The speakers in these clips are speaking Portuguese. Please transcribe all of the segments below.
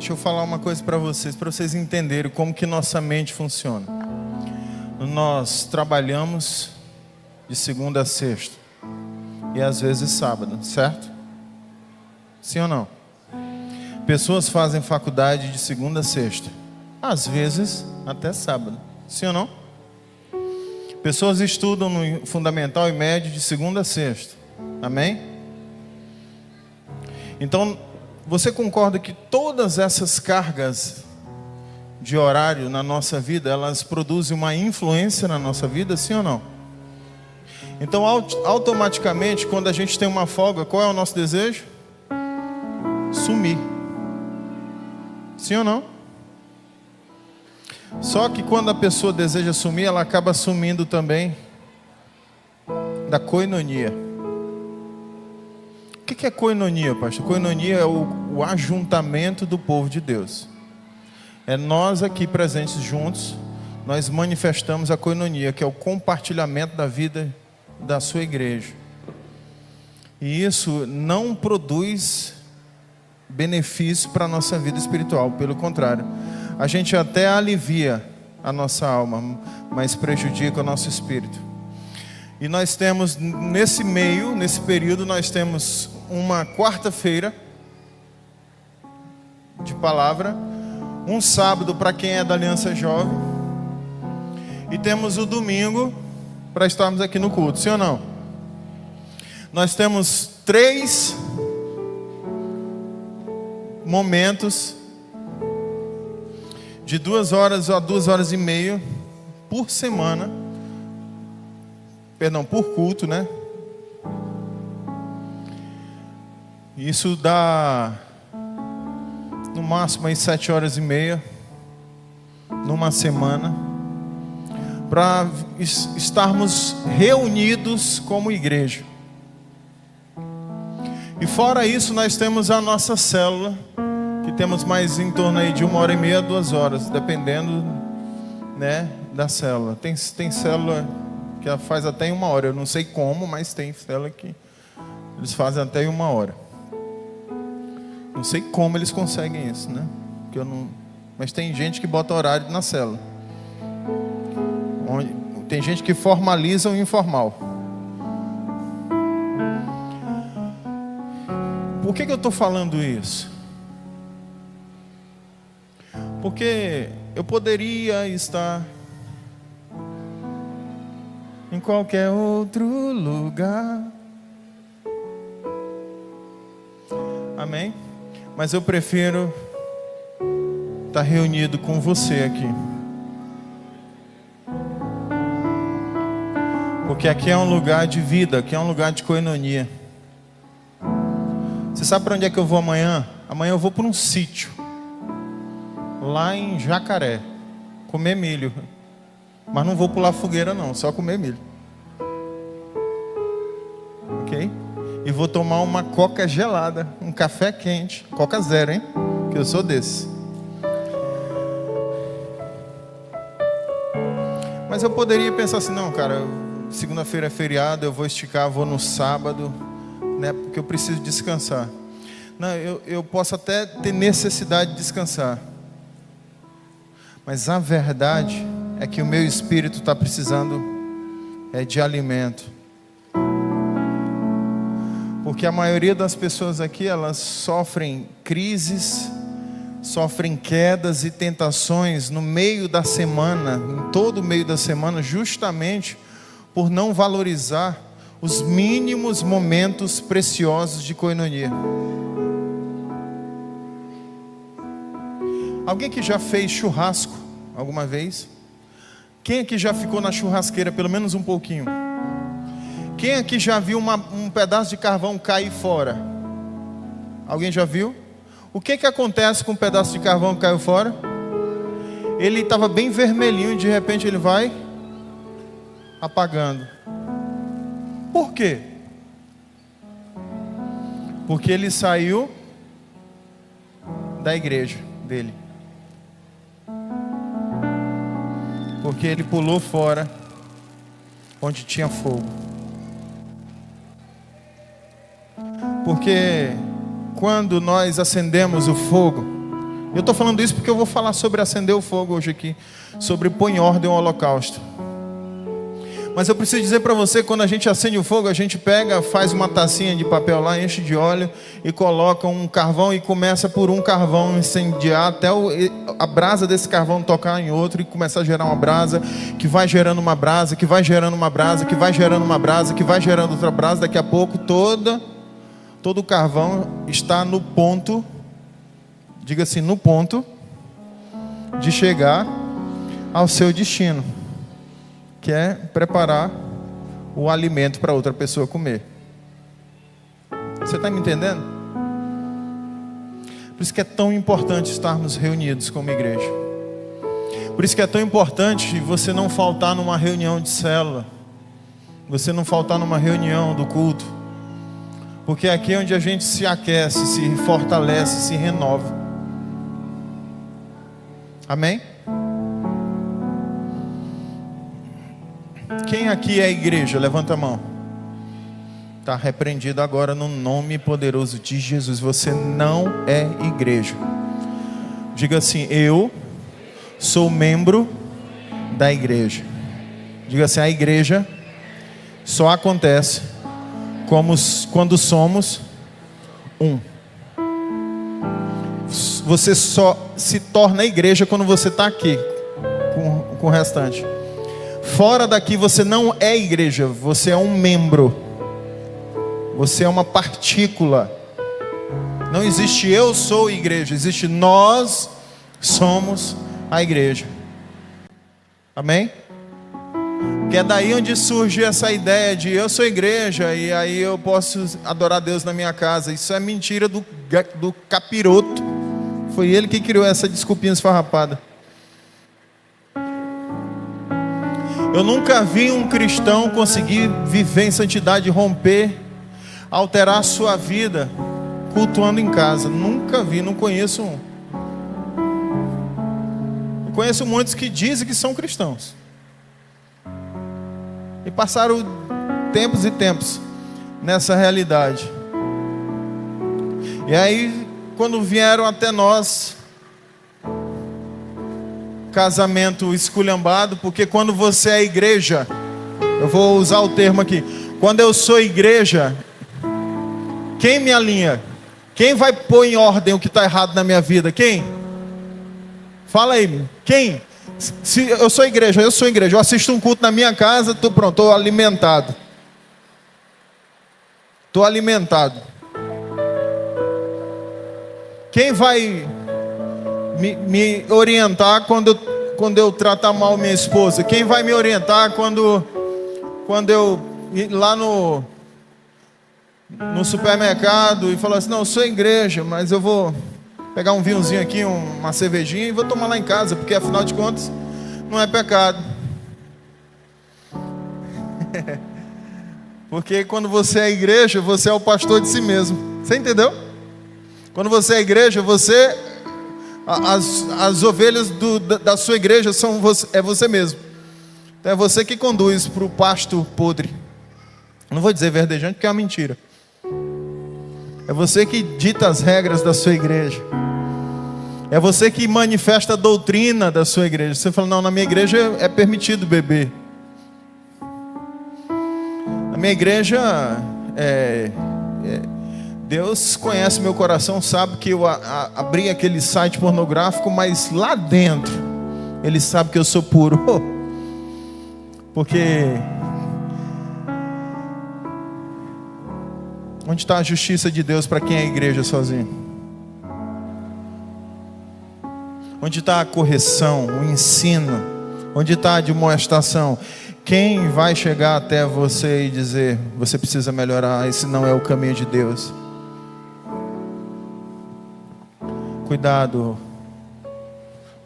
Deixa eu falar uma coisa para vocês entenderem como que nossa mente funciona. Nós trabalhamos de segunda a sexta e às vezes sábado, certo? Sim ou não? Pessoas fazem faculdade de segunda a sexta, às vezes até sábado, sim ou não? Pessoas estudam no fundamental e médio de segunda a sexta, amém? Então, você concorda que todas essas cargas de horário na nossa vida, elas produzem uma influência na nossa vida, sim ou não? Então, automaticamente, quando a gente tem uma folga, qual é o nosso desejo? Sumir. Sim ou não? Só que quando a pessoa deseja sumir, ela acaba sumindo também da koinonia. O que é koinonia, pastor? Koinonia é o ajuntamento do povo de Deus. É nós aqui presentes juntos, nós manifestamos a koinonia, que é o compartilhamento da vida da sua igreja. E isso não produz benefício para a nossa vida espiritual, pelo contrário, a gente até alivia a nossa alma, mas prejudica o nosso espírito. E nós temos nesse período, nós temos uma quarta-feira de palavra, um sábado para quem é da Aliança Jovem, e temos o domingo para estarmos aqui no culto, sim ou não? Nós temos 3 momentos de 2 horas a 2 horas e meia por semana, por culto, né? Isso dá no máximo aí 7 horas e meia numa semana, para estarmos reunidos como igreja. E fora isso, nós temos a nossa célula, que temos mais em torno aí de 1 hora e meia a 2 horas, dependendo, né, da célula. Tem célula que faz até em 1 hora, eu não sei como, mas tem célula que eles fazem até em 1 hora. Não sei como eles conseguem isso, né? Porque mas tem gente que bota horário na célula. Tem gente que formaliza o informal. Por que eu estou falando isso? Porque eu poderia estar em qualquer outro lugar. Amém? Mas eu prefiro estar reunido com você aqui. Porque aqui é um lugar de vida, aqui é um lugar de koinonia. Você sabe para onde é que eu vou amanhã? Amanhã eu vou para um sítio, lá em Jacaré, comer milho. Mas não vou pular fogueira não, só comer milho. Ok? E vou tomar uma coca gelada, um café quente, coca zero, hein? Que eu sou desse. Mas eu poderia pensar assim, não, cara, segunda-feira é feriado, eu vou esticar, vou no sábado, né? Porque eu preciso descansar. Não, eu posso até ter necessidade de descansar. Mas a verdade é que o meu espírito está precisando de alimento. Porque a maioria das pessoas aqui, elas sofrem crises, sofrem quedas e tentações no meio da semana, em todo o meio da semana, justamente por não valorizar os mínimos momentos preciosos de koinonia. Alguém que já fez churrasco alguma vez? Quem aqui já ficou na churrasqueira pelo menos um pouquinho? Quem aqui já viu um pedaço de carvão cair fora? Alguém já viu? O que acontece com um pedaço de carvão que caiu fora? Ele estava bem vermelhinho e de repente ele vai apagando. Por quê? Porque ele saiu da igreja dele. Porque ele pulou fora onde tinha fogo. Porque quando nós acendemos o fogo, Eu estou falando isso porque eu vou falar sobre acender o fogo hoje aqui, sobre pôr em ordem o holocausto. Mas eu preciso dizer para você, quando a gente acende o fogo, a gente pega, faz uma tacinha de papel lá, enche de óleo e coloca um carvão e começa por um carvão incendiar até a brasa desse carvão tocar em outro e começar a gerar uma brasa, que vai gerando uma brasa, que vai gerando uma brasa, que vai gerando uma brasa, que vai gerando outra brasa. Daqui a pouco todo o carvão está no ponto, diga assim, no ponto de chegar ao seu destino, que é preparar o alimento para outra pessoa comer. Você está me entendendo? Por isso que é tão importante estarmos reunidos como igreja. Por isso que é tão importante você não faltar numa reunião de célula, você não faltar numa reunião do culto, porque aqui é onde a gente se aquece, se fortalece, se renova. Amém? Quem aqui é a igreja? Levanta a mão. Está repreendido agora no nome poderoso de Jesus. Você não é igreja. Diga assim: eu sou membro da igreja. Diga assim: a igreja só acontece quando somos um. Você só se torna igreja quando você está aqui com o restante. Fora daqui você não é igreja, você é um membro. Você é uma partícula. Não existe eu sou igreja, existe nós somos a igreja. Amém? Que é daí onde surge essa ideia de eu sou igreja e aí eu posso adorar Deus na minha casa. Isso é mentira do capiroto. Foi ele que criou essa desculpinha esfarrapada. Eu nunca vi um cristão conseguir viver em santidade, romper, alterar a sua vida cultuando em casa. Nunca vi, não conheço um. Eu conheço muitos que dizem que são cristãos e passaram tempos e tempos nessa realidade. E aí, quando vieram até nós, casamento esculhambado, porque quando você é igreja, eu vou usar o termo aqui, quando eu sou igreja, quem me alinha? Quem vai pôr em ordem o que está errado na minha vida? Quem? Fala aí, quem? Se eu sou igreja, eu assisto um culto na minha casa, estou alimentado. Estou alimentado. Quem vai me orientar quando eu tratar mal minha esposa? Quem vai me orientar quando eu ir lá no supermercado e falar assim, não, eu sou igreja, mas eu vou pegar um vinhozinho aqui, uma cervejinha e vou tomar lá em casa, porque afinal de contas não é pecado. Porque quando você é igreja, você é o pastor de si mesmo. Você entendeu? Quando você é igreja, as ovelhas da sua igreja é você mesmo. Então é você que conduz para o pasto podre. Não vou dizer verdejante porque é uma mentira. É você que dita as regras da sua igreja. É você que manifesta a doutrina da sua igreja. Você fala, não, na minha igreja é permitido beber. Na minha igreja Deus conhece meu coração, sabe que eu abri aquele site pornográfico, mas lá dentro Ele sabe que eu sou puro. Porque onde está a justiça de Deus para quem é igreja sozinho? Onde está a correção, o ensino? Onde está a admoestação? Quem vai chegar até você e dizer, você precisa melhorar, esse não é o caminho de Deus? Cuidado.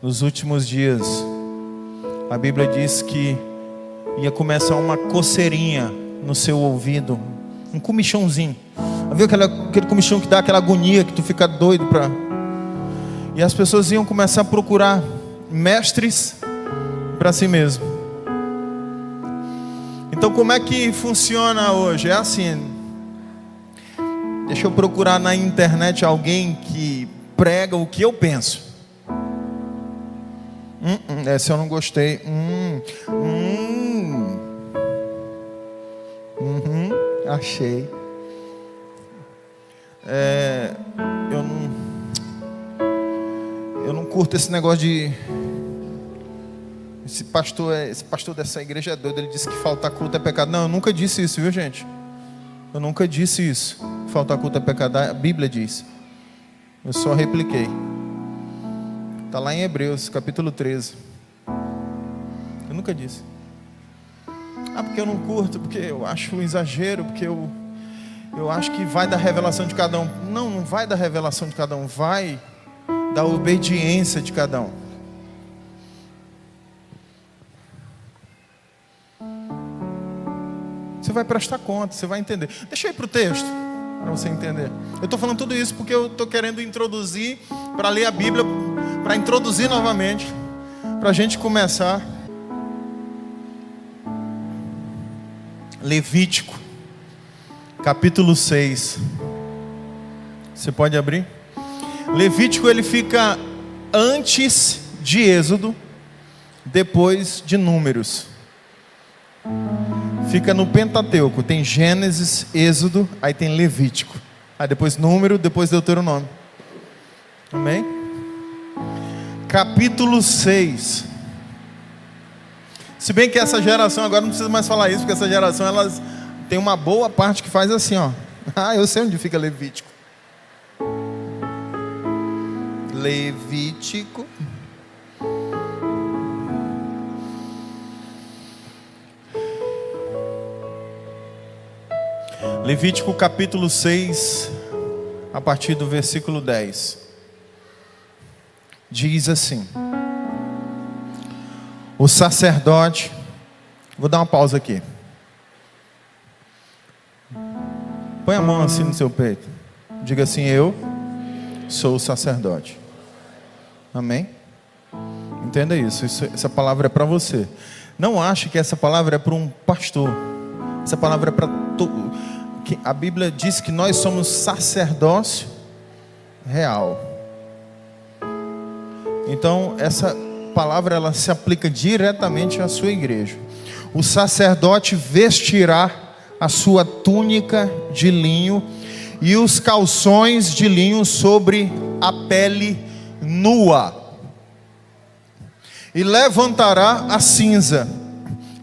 Nos últimos dias, a Bíblia diz que ia começar uma coceirinha no seu ouvido, um comichãozinho. Viu aquele comichão que dá aquela agonia, que tu fica doido pra... E as pessoas iam começar a procurar mestres para si mesmo. Então como é que funciona hoje? É assim, deixa eu procurar na internet alguém que prega o que eu penso. Essa eu não gostei. Achei. Eu não curto esse negócio de... Esse pastor dessa igreja é doido. Ele disse que faltar culto é pecado. Não, eu nunca disse isso, viu, gente? Eu nunca disse isso. Faltar culto é pecado. A Bíblia diz. Eu só repliquei. Está lá em Hebreus, capítulo 13. Eu nunca disse. Porque eu não curto, porque eu acho um exagero, porque eu acho que vai da revelação de cada um. Não, não vai da revelação de cada um. Vai da obediência de cada um. Você vai prestar conta, você vai entender. Deixa eu ir para o texto, para você entender. Eu estou falando tudo isso porque eu estou querendo introduzir, para ler a Bíblia, para introduzir novamente, para a gente começar. Levítico, capítulo 6. Você pode abrir? Levítico, ele fica antes de Êxodo, depois de Números. Fica no Pentateuco. Tem Gênesis, Êxodo, aí tem Levítico. Aí depois Número, depois Deuteronômio. Amém? Capítulo 6. Se bem que essa geração, agora não precisa mais falar isso, porque essa geração, elas tem uma boa parte que faz assim, ó. Eu sei onde fica Levítico. Levítico. Levítico capítulo 6, a partir do versículo 10. Diz assim: o sacerdote, vou dar uma pausa aqui. Põe a mão assim no seu peito. Diga assim: eu sou o sacerdote. Amém? Entenda isso. Essa palavra é para você. Não ache que essa palavra é para um pastor. Essa palavra é para todo. A Bíblia diz que nós somos sacerdócio real. Então essa palavra, ela se aplica diretamente à sua igreja. O sacerdote vestirá a sua túnica de linho e os calções de linho sobre a pele nua, e levantará a cinza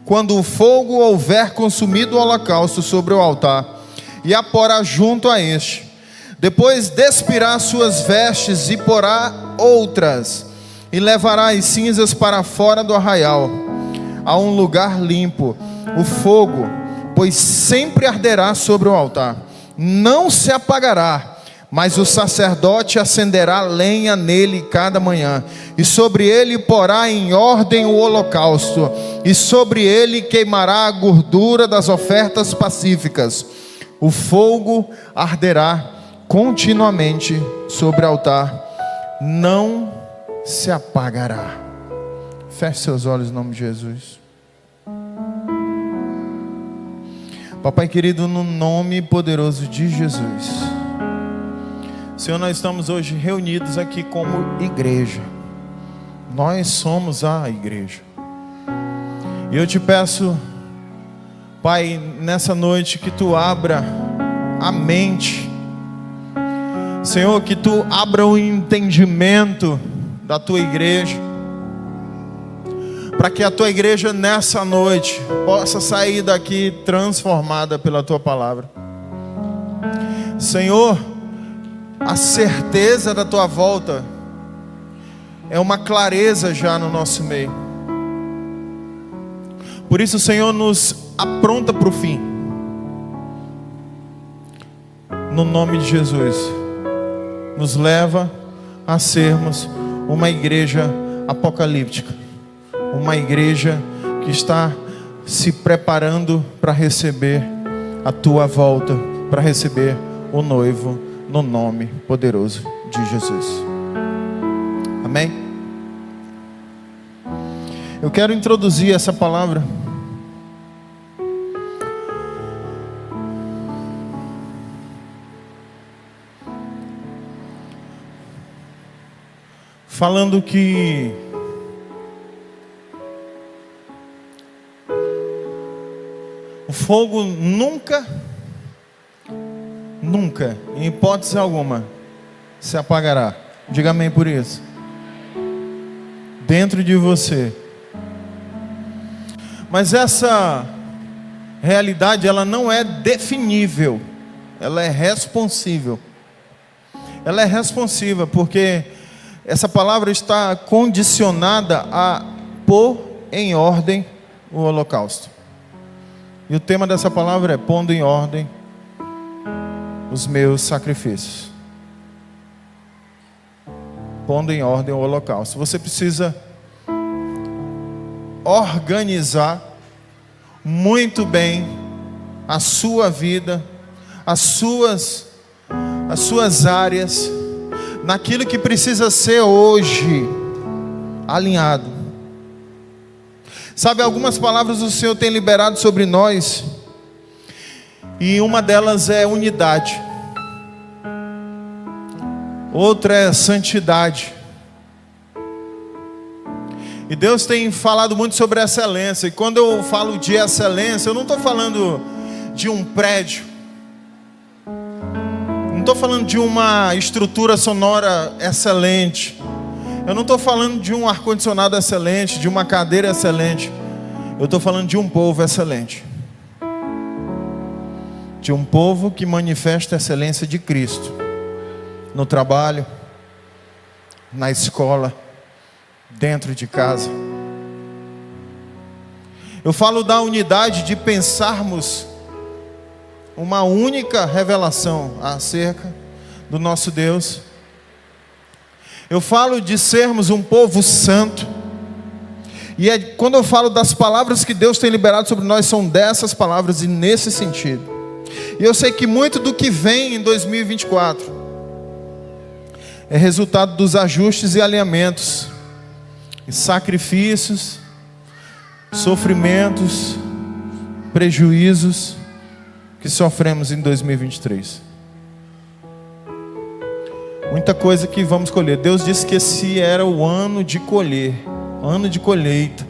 quando o fogo houver consumido o holocausto sobre o altar, e a porá junto a este. Depois despirá suas vestes e porá outras, e levará as cinzas para fora do arraial, a um lugar limpo. O fogo, pois sempre arderá sobre o altar, não se apagará, mas o sacerdote acenderá lenha nele cada manhã, e sobre ele porá em ordem o holocausto, e sobre ele queimará a gordura das ofertas pacíficas. O fogo arderá continuamente sobre o altar, não se apagará. Feche seus olhos em nome de Jesus. Papai querido, no nome poderoso de Jesus, Senhor, nós estamos hoje reunidos aqui como igreja. Nós somos a igreja. E eu te peço, Pai, nessa noite, que Tu abra a mente, Senhor, que Tu abra o entendimento da Tua igreja, para que a Tua igreja nessa noite possa sair daqui transformada pela Tua palavra. Senhor, a certeza da Tua volta é uma clareza já no nosso meio. Por isso, Senhor, nos apronta para o fim. No nome de Jesus, nos leva a sermos uma igreja apocalíptica, uma igreja que está se preparando para receber a Tua volta, para receber o noivo, no nome poderoso de Jesus. Amém? Eu quero introduzir essa palavra falando que fogo nunca, em hipótese alguma, se apagará. Diga amém por isso. Dentro de você. Mas essa realidade, ela não é definível, ela é responsível. Ela é responsiva, porque essa palavra está condicionada a pôr em ordem o holocausto. E o tema dessa palavra é pondo em ordem os meus sacrifícios. Pondo em ordem o holocausto. Você precisa organizar muito bem a sua vida, as suas áreas, naquilo que precisa ser hoje alinhado. Sabe, algumas palavras o Senhor tem liberado sobre nós, e uma delas é unidade, outra é santidade. E Deus tem falado muito sobre excelência. E quando eu falo de excelência, eu não estou falando de um prédio, não estou falando de uma estrutura sonora excelente, eu não estou falando de um ar-condicionado excelente, de uma cadeira excelente. Eu estou falando de um povo excelente, de um povo que manifesta a excelência de Cristo no trabalho, na escola, dentro de casa. Eu falo da unidade de pensarmos uma única revelação acerca do nosso Deus. Eu falo de sermos um povo santo. E quando eu falo das palavras que Deus tem liberado sobre nós, são dessas palavras e nesse sentido. E eu sei que muito do que vem em 2024 é resultado dos ajustes e alinhamentos, e sacrifícios, sofrimentos, prejuízos que sofremos em 2023. Muita coisa que vamos colher. Deus disse que esse era o ano de colher, ano de colheita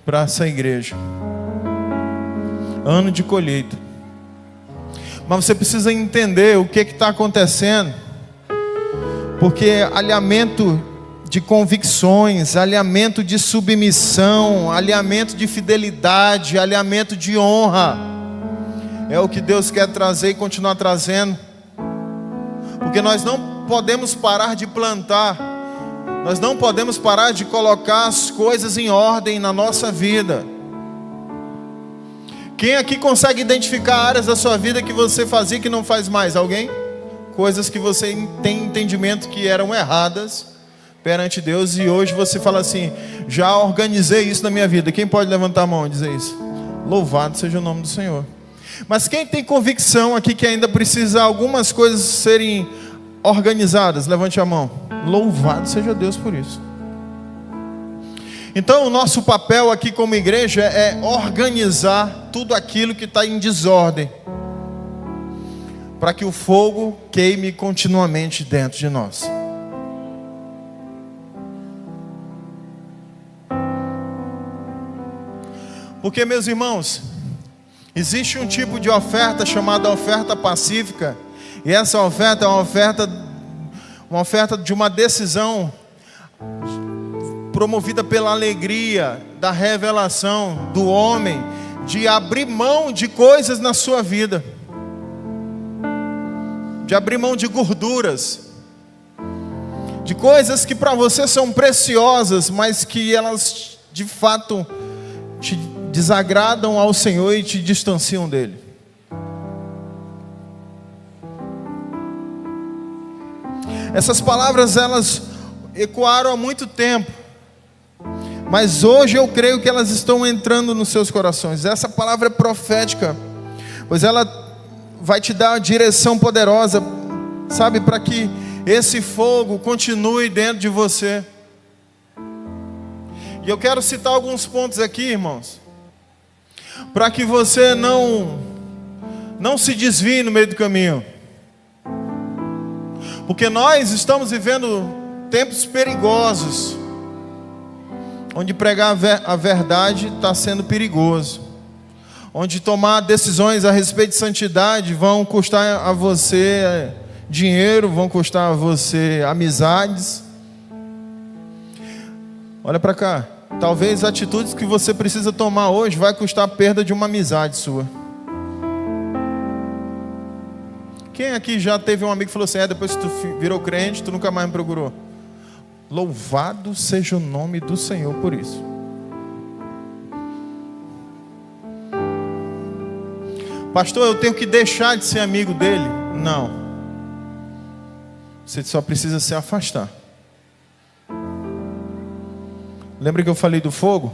para essa igreja. Ano de colheita. Mas você precisa entender o que está acontecendo, porque alinhamento de convicções, alinhamento de submissão, alinhamento de fidelidade, alinhamento de honra, é o que Deus quer trazer e continuar trazendo. Porque nós não podemos parar de plantar, nós não podemos parar de colocar as coisas em ordem na nossa vida. Quem aqui consegue identificar áreas da sua vida que você fazia e que não faz mais? Alguém? Coisas que você tem entendimento que eram erradas perante Deus, e hoje você fala assim: já organizei isso na minha vida. Quem pode levantar a mão e dizer isso? Louvado seja o nome do Senhor. Mas quem tem convicção aqui que ainda precisa algumas coisas serem organizadas? Levante a mão. Louvado seja Deus por isso. Então o nosso papel aqui como igreja é organizar tudo aquilo que está em desordem, para que o fogo queime continuamente dentro de nós. Porque, meus irmãos, existe um tipo de oferta chamada oferta pacífica, e essa oferta é uma oferta de uma decisão promovida pela alegria da revelação do homem, de abrir mão de coisas na sua vida, de abrir mão de gorduras, de coisas que para você são preciosas, mas que elas de fato te desagradam ao Senhor e te distanciam dele. Essas palavras, elas ecoaram há muito tempo, mas hoje eu creio que elas estão entrando nos seus corações. Essa palavra é profética, pois ela vai te dar uma direção poderosa, sabe, para que esse fogo continue dentro de você. E eu quero citar alguns pontos aqui, irmãos, para que você não se desvie no meio do caminho. Porque nós estamos vivendo tempos perigosos, onde pregar a verdade está sendo perigoso, onde tomar decisões a respeito de santidade vão custar a você dinheiro, vão custar a você amizades. Olha para cá, talvez atitudes que você precisa tomar hoje vai custar a perda de uma amizade sua. Quem aqui já teve um amigo que falou assim, depois que tu virou crente, tu nunca mais me procurou? Louvado seja o nome do Senhor por isso. Pastor, eu tenho que deixar de ser amigo dele? Não. Você só precisa se afastar. Lembra que eu falei do fogo?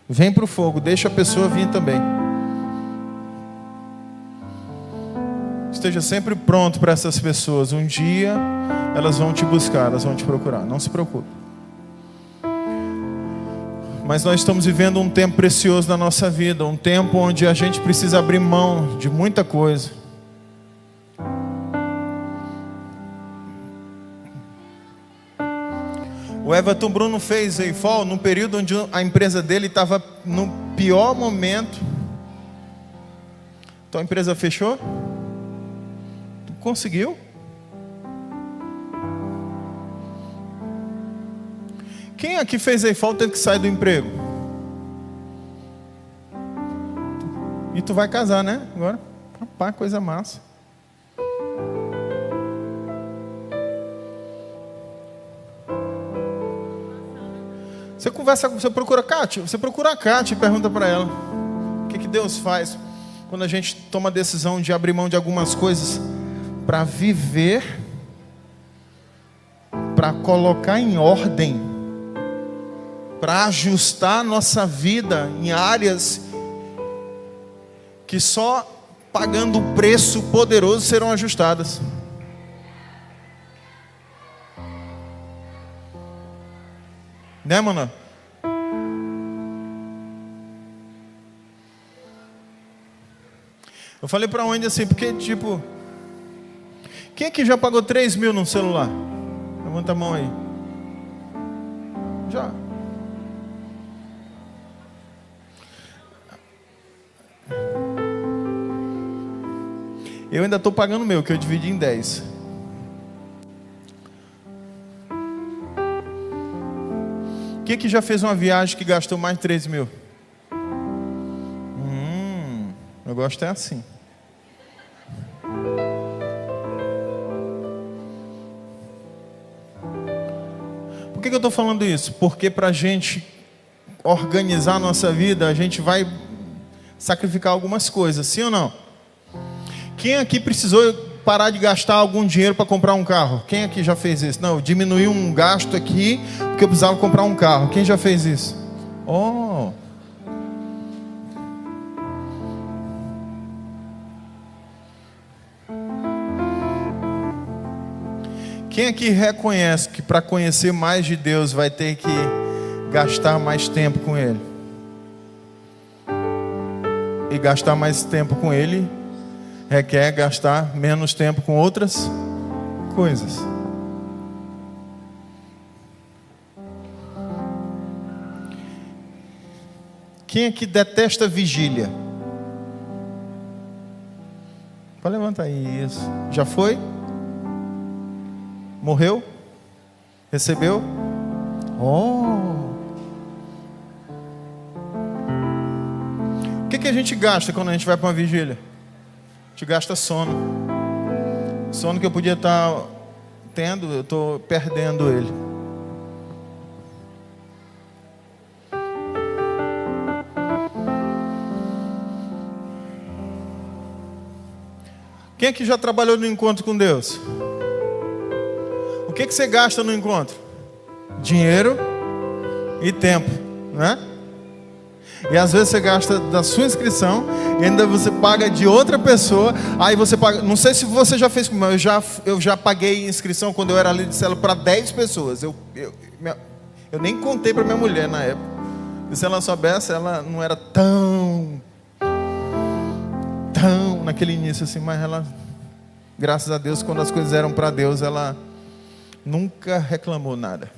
Vem para o fogo, deixa a pessoa vir também. Esteja sempre pronto para essas pessoas. Um dia elas vão te buscar, elas vão te procurar. Não se preocupe. Mas nós estamos vivendo um tempo precioso na nossa vida. Um tempo onde a gente precisa abrir mão de muita coisa. O Everton Bruno fez Eifol num período onde a empresa dele estava no pior momento. Então a empresa fechou. Tu conseguiu? Quem aqui fez Eifol teve que sair do emprego? E tu vai casar, né? Agora, rapaz, coisa massa. Você conversa, você procura a Kátia, e pergunta para ela o que Deus faz quando a gente toma a decisão de abrir mão de algumas coisas para viver, para colocar em ordem, para ajustar a nossa vida em áreas que só pagando o preço poderoso serão ajustadas. Né, mano? Eu falei pra onde assim, porque tipo, quem aqui já pagou 3 mil num celular? Levanta a mão aí. Já. Eu ainda estou pagando o meu, que eu dividi em 10. Quem que já fez uma viagem que gastou mais de 3 mil? Eu gosto é assim. Por que eu estou falando isso? Porque para a gente organizar a nossa vida, a gente vai sacrificar algumas coisas, sim ou não? Quem aqui precisou parar de gastar algum dinheiro para comprar um carro? Quem aqui já fez isso? Não, eu diminui um gasto aqui porque eu precisava comprar um carro. Quem já fez isso? Oh! Quem aqui reconhece que para conhecer mais de Deus vai ter que gastar mais tempo com Ele? E gastar mais tempo com Ele requer gastar menos tempo com outras coisas. Quem aqui detesta vigília? Pode levantar aí, isso. Já foi? Morreu? Recebeu? Oh! O que a gente gasta quando a gente vai para uma vigília? A gente gasta sono. Sono que eu podia estar tendo, eu estou perdendo ele. Quem aqui já trabalhou no encontro com Deus? O que você gasta no encontro? Dinheiro e tempo, né? E às vezes você gasta da sua inscrição e ainda você paga de outra pessoa. Aí você paga, não sei se você já fez, mas eu já paguei inscrição quando eu era líder de célula para 10 pessoas. Eu nem contei para minha mulher na época. E se ela soubesse, ela não era tão naquele início assim, mas ela, graças a Deus, quando as coisas eram para Deus, ela nunca reclamou nada.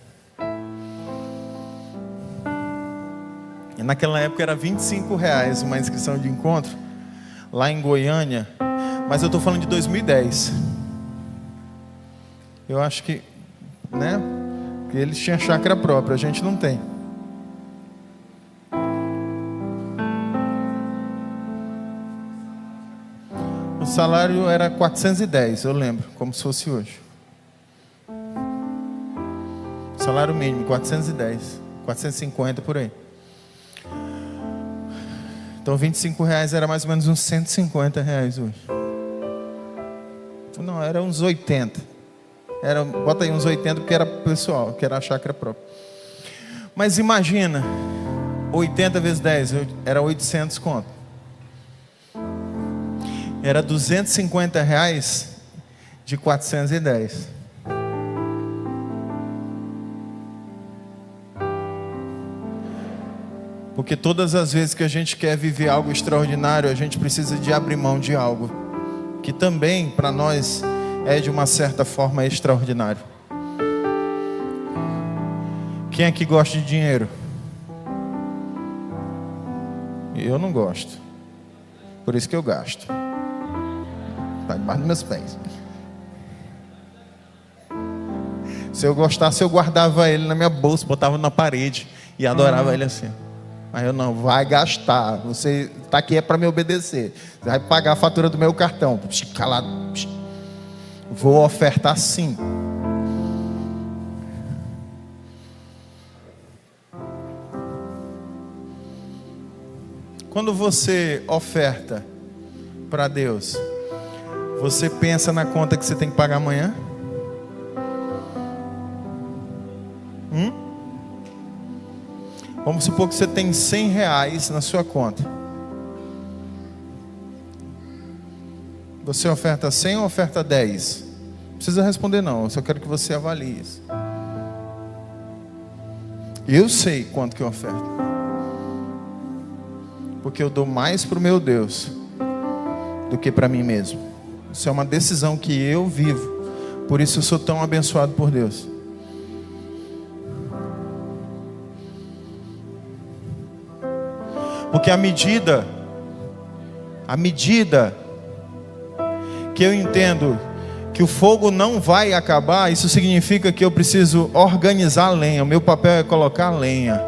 Naquela época era R$ 25 uma inscrição de encontro, lá em Goiânia. Mas eu estou falando de 2010. Eu acho que, né? Que eles tinham chácara própria, a gente não tem. O salário era 410, eu lembro, como se fosse hoje. Salário mínimo, 410, 450 por aí. Então R$ 25 era mais ou menos uns R$ 150 hoje. Não, era uns 80. Bota aí uns 80 porque era pessoal, que era a chácara própria. Mas imagina, 80 vezes 10, era 800 conto. Era R$ 250 de 410. Porque todas as vezes que a gente quer viver algo extraordinário, a gente precisa de abrir mão de algo que também para nós é de uma certa forma extraordinário. Quem é que gosta de dinheiro? Eu não gosto. Por isso que eu gasto. Está debaixo dos meus pés. Se eu gostasse, eu guardava ele na minha bolsa, botava na parede e adorava ele assim. Mas eu não, vai gastar. Você está aqui é para me obedecer. Você vai pagar a fatura do meu cartão. Calado. Vou ofertar sim. Quando você oferta para Deus, você pensa na conta que você tem que pagar amanhã? Vamos supor que você tem R$ 100 na sua conta. Você oferta 100 ou oferta 10? Não precisa responder não, eu só quero que você avalie isso. Eu sei quanto que eu oferto. Porque eu dou mais para o meu Deus do que para mim mesmo. Isso é uma decisão que eu vivo. Por isso eu sou tão abençoado por Deus. Porque à medida que eu entendo que o fogo não vai acabar, isso significa que eu preciso organizar a lenha. O meu papel é colocar a lenha.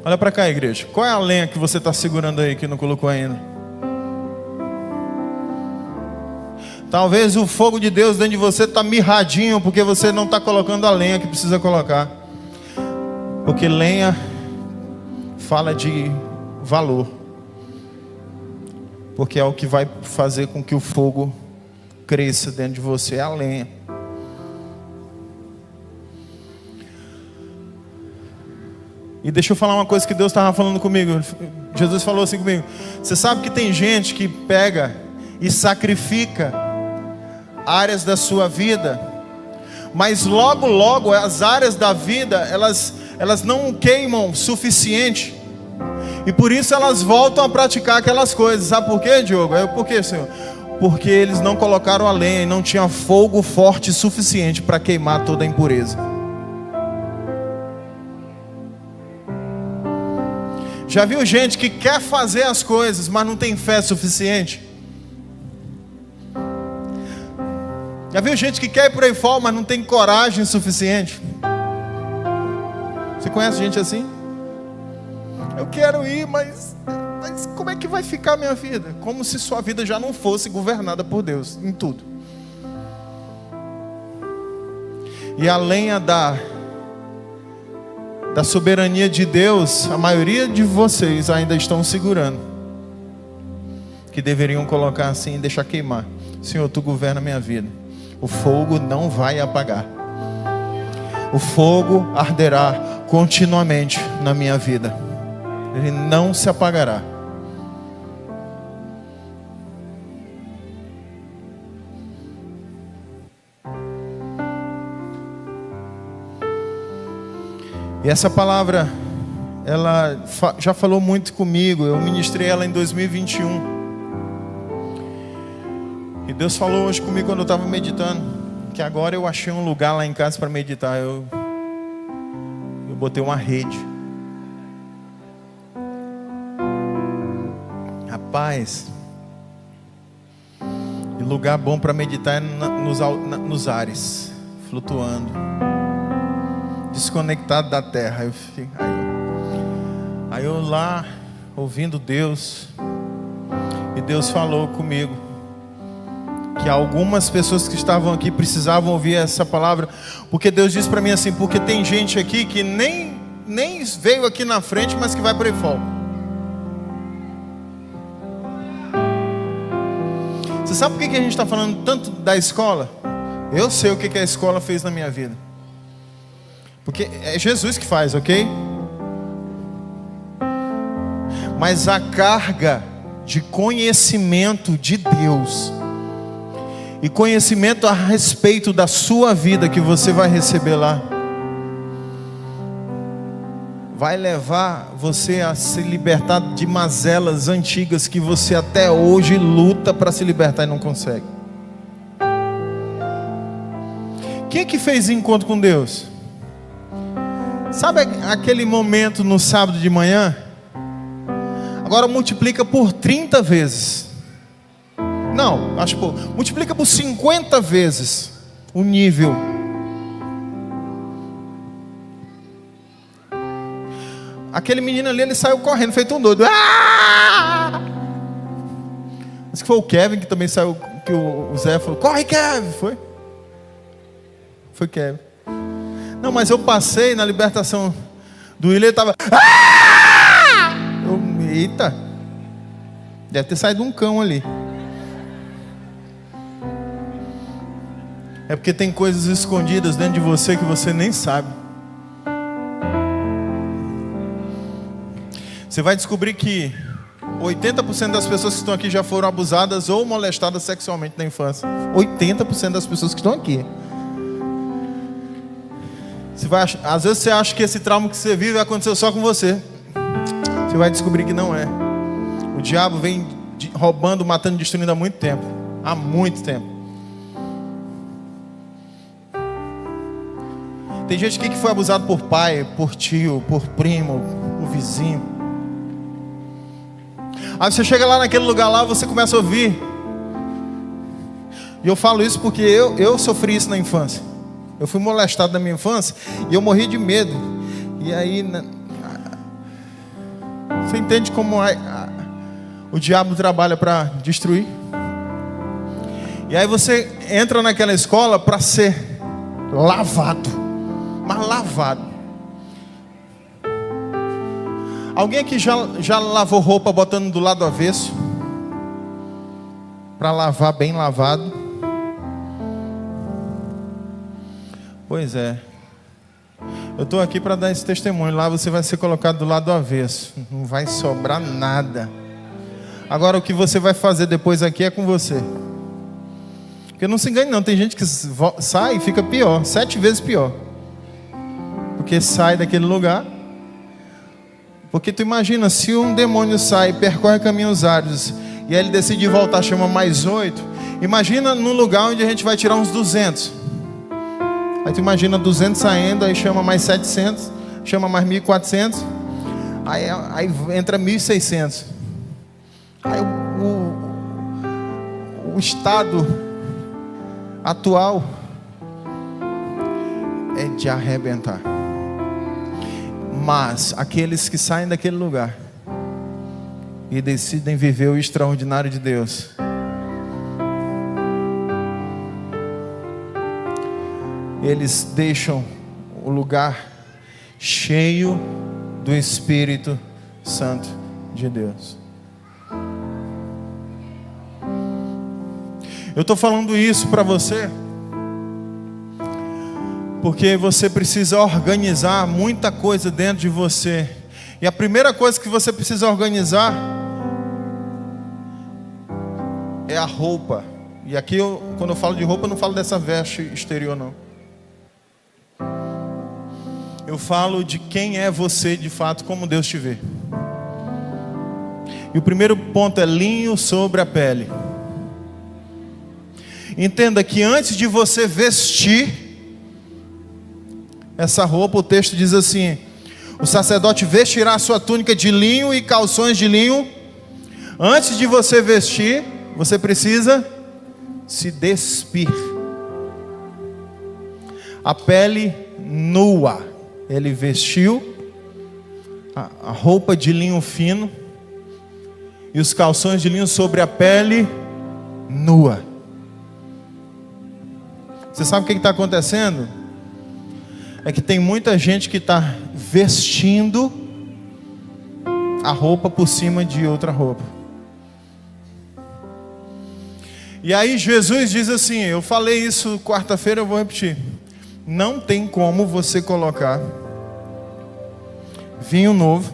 Olha para cá, igreja. Qual é a lenha que você está segurando aí que não colocou ainda? Talvez o fogo de Deus dentro de você está mirradinho porque você não está colocando a lenha que precisa colocar. Porque lenha fala de valor. Porque é o que vai fazer com que o fogo cresça dentro de você, é a lenha. E deixa eu falar uma coisa que Deus estava falando comigo. Jesus falou assim comigo: você sabe que tem gente que pega e sacrifica áreas da sua vida, mas logo as áreas da vida, elas não queimam o suficiente, e por isso elas voltam a praticar aquelas coisas. Sabe por quê, Diogo? Por quê, Senhor? Porque eles não colocaram a lenha e não tinha fogo forte suficiente para queimar toda a impureza. Já viu gente que quer fazer as coisas, mas não tem fé suficiente? Já viu gente que quer ir por aí fora, mas não tem coragem suficiente? Você conhece gente assim? Eu quero ir, mas como é que vai ficar a minha vida? Como se sua vida já não fosse governada por Deus em tudo. E a lenha da soberania de Deus, a maioria de vocês ainda estão segurando, que deveriam colocar assim e deixar queimar. Senhor, tu governa a minha vida. O fogo não vai apagar. O fogo arderá continuamente na minha vida. Ele não se apagará. E essa palavra, ela já falou muito comigo. Eu ministrei ela em 2021. E Deus falou hoje comigo quando eu estava meditando, que agora eu achei um lugar lá em casa para meditar. Eu botei uma rede. Rapaz, e lugar bom para meditar é nos ares, flutuando, desconectado da terra. Aí eu lá, ouvindo Deus, e Deus falou comigo que algumas pessoas que estavam aqui precisavam ouvir essa palavra, porque Deus disse para mim assim: porque tem gente aqui que nem veio aqui na frente, mas que vai por aí fora. Você sabe por que a gente está falando tanto da escola? Eu sei o que a escola fez na minha vida, porque é Jesus que faz, ok? Mas a carga de conhecimento de Deus e conhecimento a respeito da sua vida que você vai receber lá, vai levar você a se libertar de mazelas antigas que você até hoje luta para se libertar e não consegue. Quem é que fez encontro com Deus? Sabe aquele momento no sábado de manhã? Agora multiplica por 30 vezes. Não, multiplica por 50 vezes o nível. Aquele menino ali, ele saiu correndo, feito um doido. Ah! Acho que foi o Kevin que também saiu, que o Zé falou: corre, Kevin! Foi Kevin. Não, mas eu passei na libertação do William, ele estava... Ah! Eita! Deve ter saído um cão ali. É porque tem coisas escondidas dentro de você que você nem sabe. Você vai descobrir que 80% das pessoas que estão aqui já foram abusadas ou molestadas sexualmente na infância. 80% das pessoas que estão aqui. Às vezes você acha que esse trauma que você vive aconteceu só com você. Você vai descobrir que não é. O diabo vem roubando, matando, destruindo há muito tempo. Há muito tempo. Tem gente aqui que foi abusado por pai, por tio, por primo, por vizinho. Aí você chega lá naquele lugar lá, você começa a ouvir. E eu falo isso porque eu sofri isso na infância. Eu fui molestado na minha infância e eu morri de medo. E aí você entende como o diabo trabalha para destruir? E aí você entra naquela escola para ser lavado. Mas lavado. Alguém aqui já lavou roupa botando do lado avesso? Para lavar bem lavado? Pois é. Eu estou aqui para dar esse testemunho. Lá você vai ser colocado do lado avesso. Não vai sobrar nada. Agora o que você vai fazer depois aqui é com você. Porque não se engane não. Tem gente que sai e fica pior. 7 vezes pior. Porque sai daquele lugar. Porque tu imagina, se um demônio sai, percorre caminhos áridos, e aí ele decide voltar, chama mais 8. Imagina num lugar onde a gente vai tirar uns 200. Aí tu imagina 200 saindo, aí chama mais 700, chama mais 1.400, aí entra 1.600. Aí o estado atual é de arrebentar. Mas aqueles que saem daquele lugar e decidem viver o extraordinário de Deus, eles deixam o lugar cheio do Espírito Santo de Deus. Eu estou falando isso para você porque você precisa organizar muita coisa dentro de você. E a primeira coisa que você precisa organizar é a roupa. E aqui, quando eu falo de roupa, eu não falo dessa veste exterior, não. Eu falo de quem é você de fato, como Deus te vê. E o primeiro ponto é linho sobre a pele. Entenda que antes de você vestir essa roupa, o texto diz assim: O sacerdote vestirá a sua túnica de linho e calções de linho. Antes de você vestir, você precisa se despir. A pele nua. Ele vestiu a roupa de linho fino e os calções de linho sobre a pele nua. Você sabe o que está acontecendo? É que tem muita gente que está vestindo a roupa por cima de outra roupa. E aí Jesus diz assim, eu falei isso quarta-feira, eu vou repetir. Não tem como você colocar vinho novo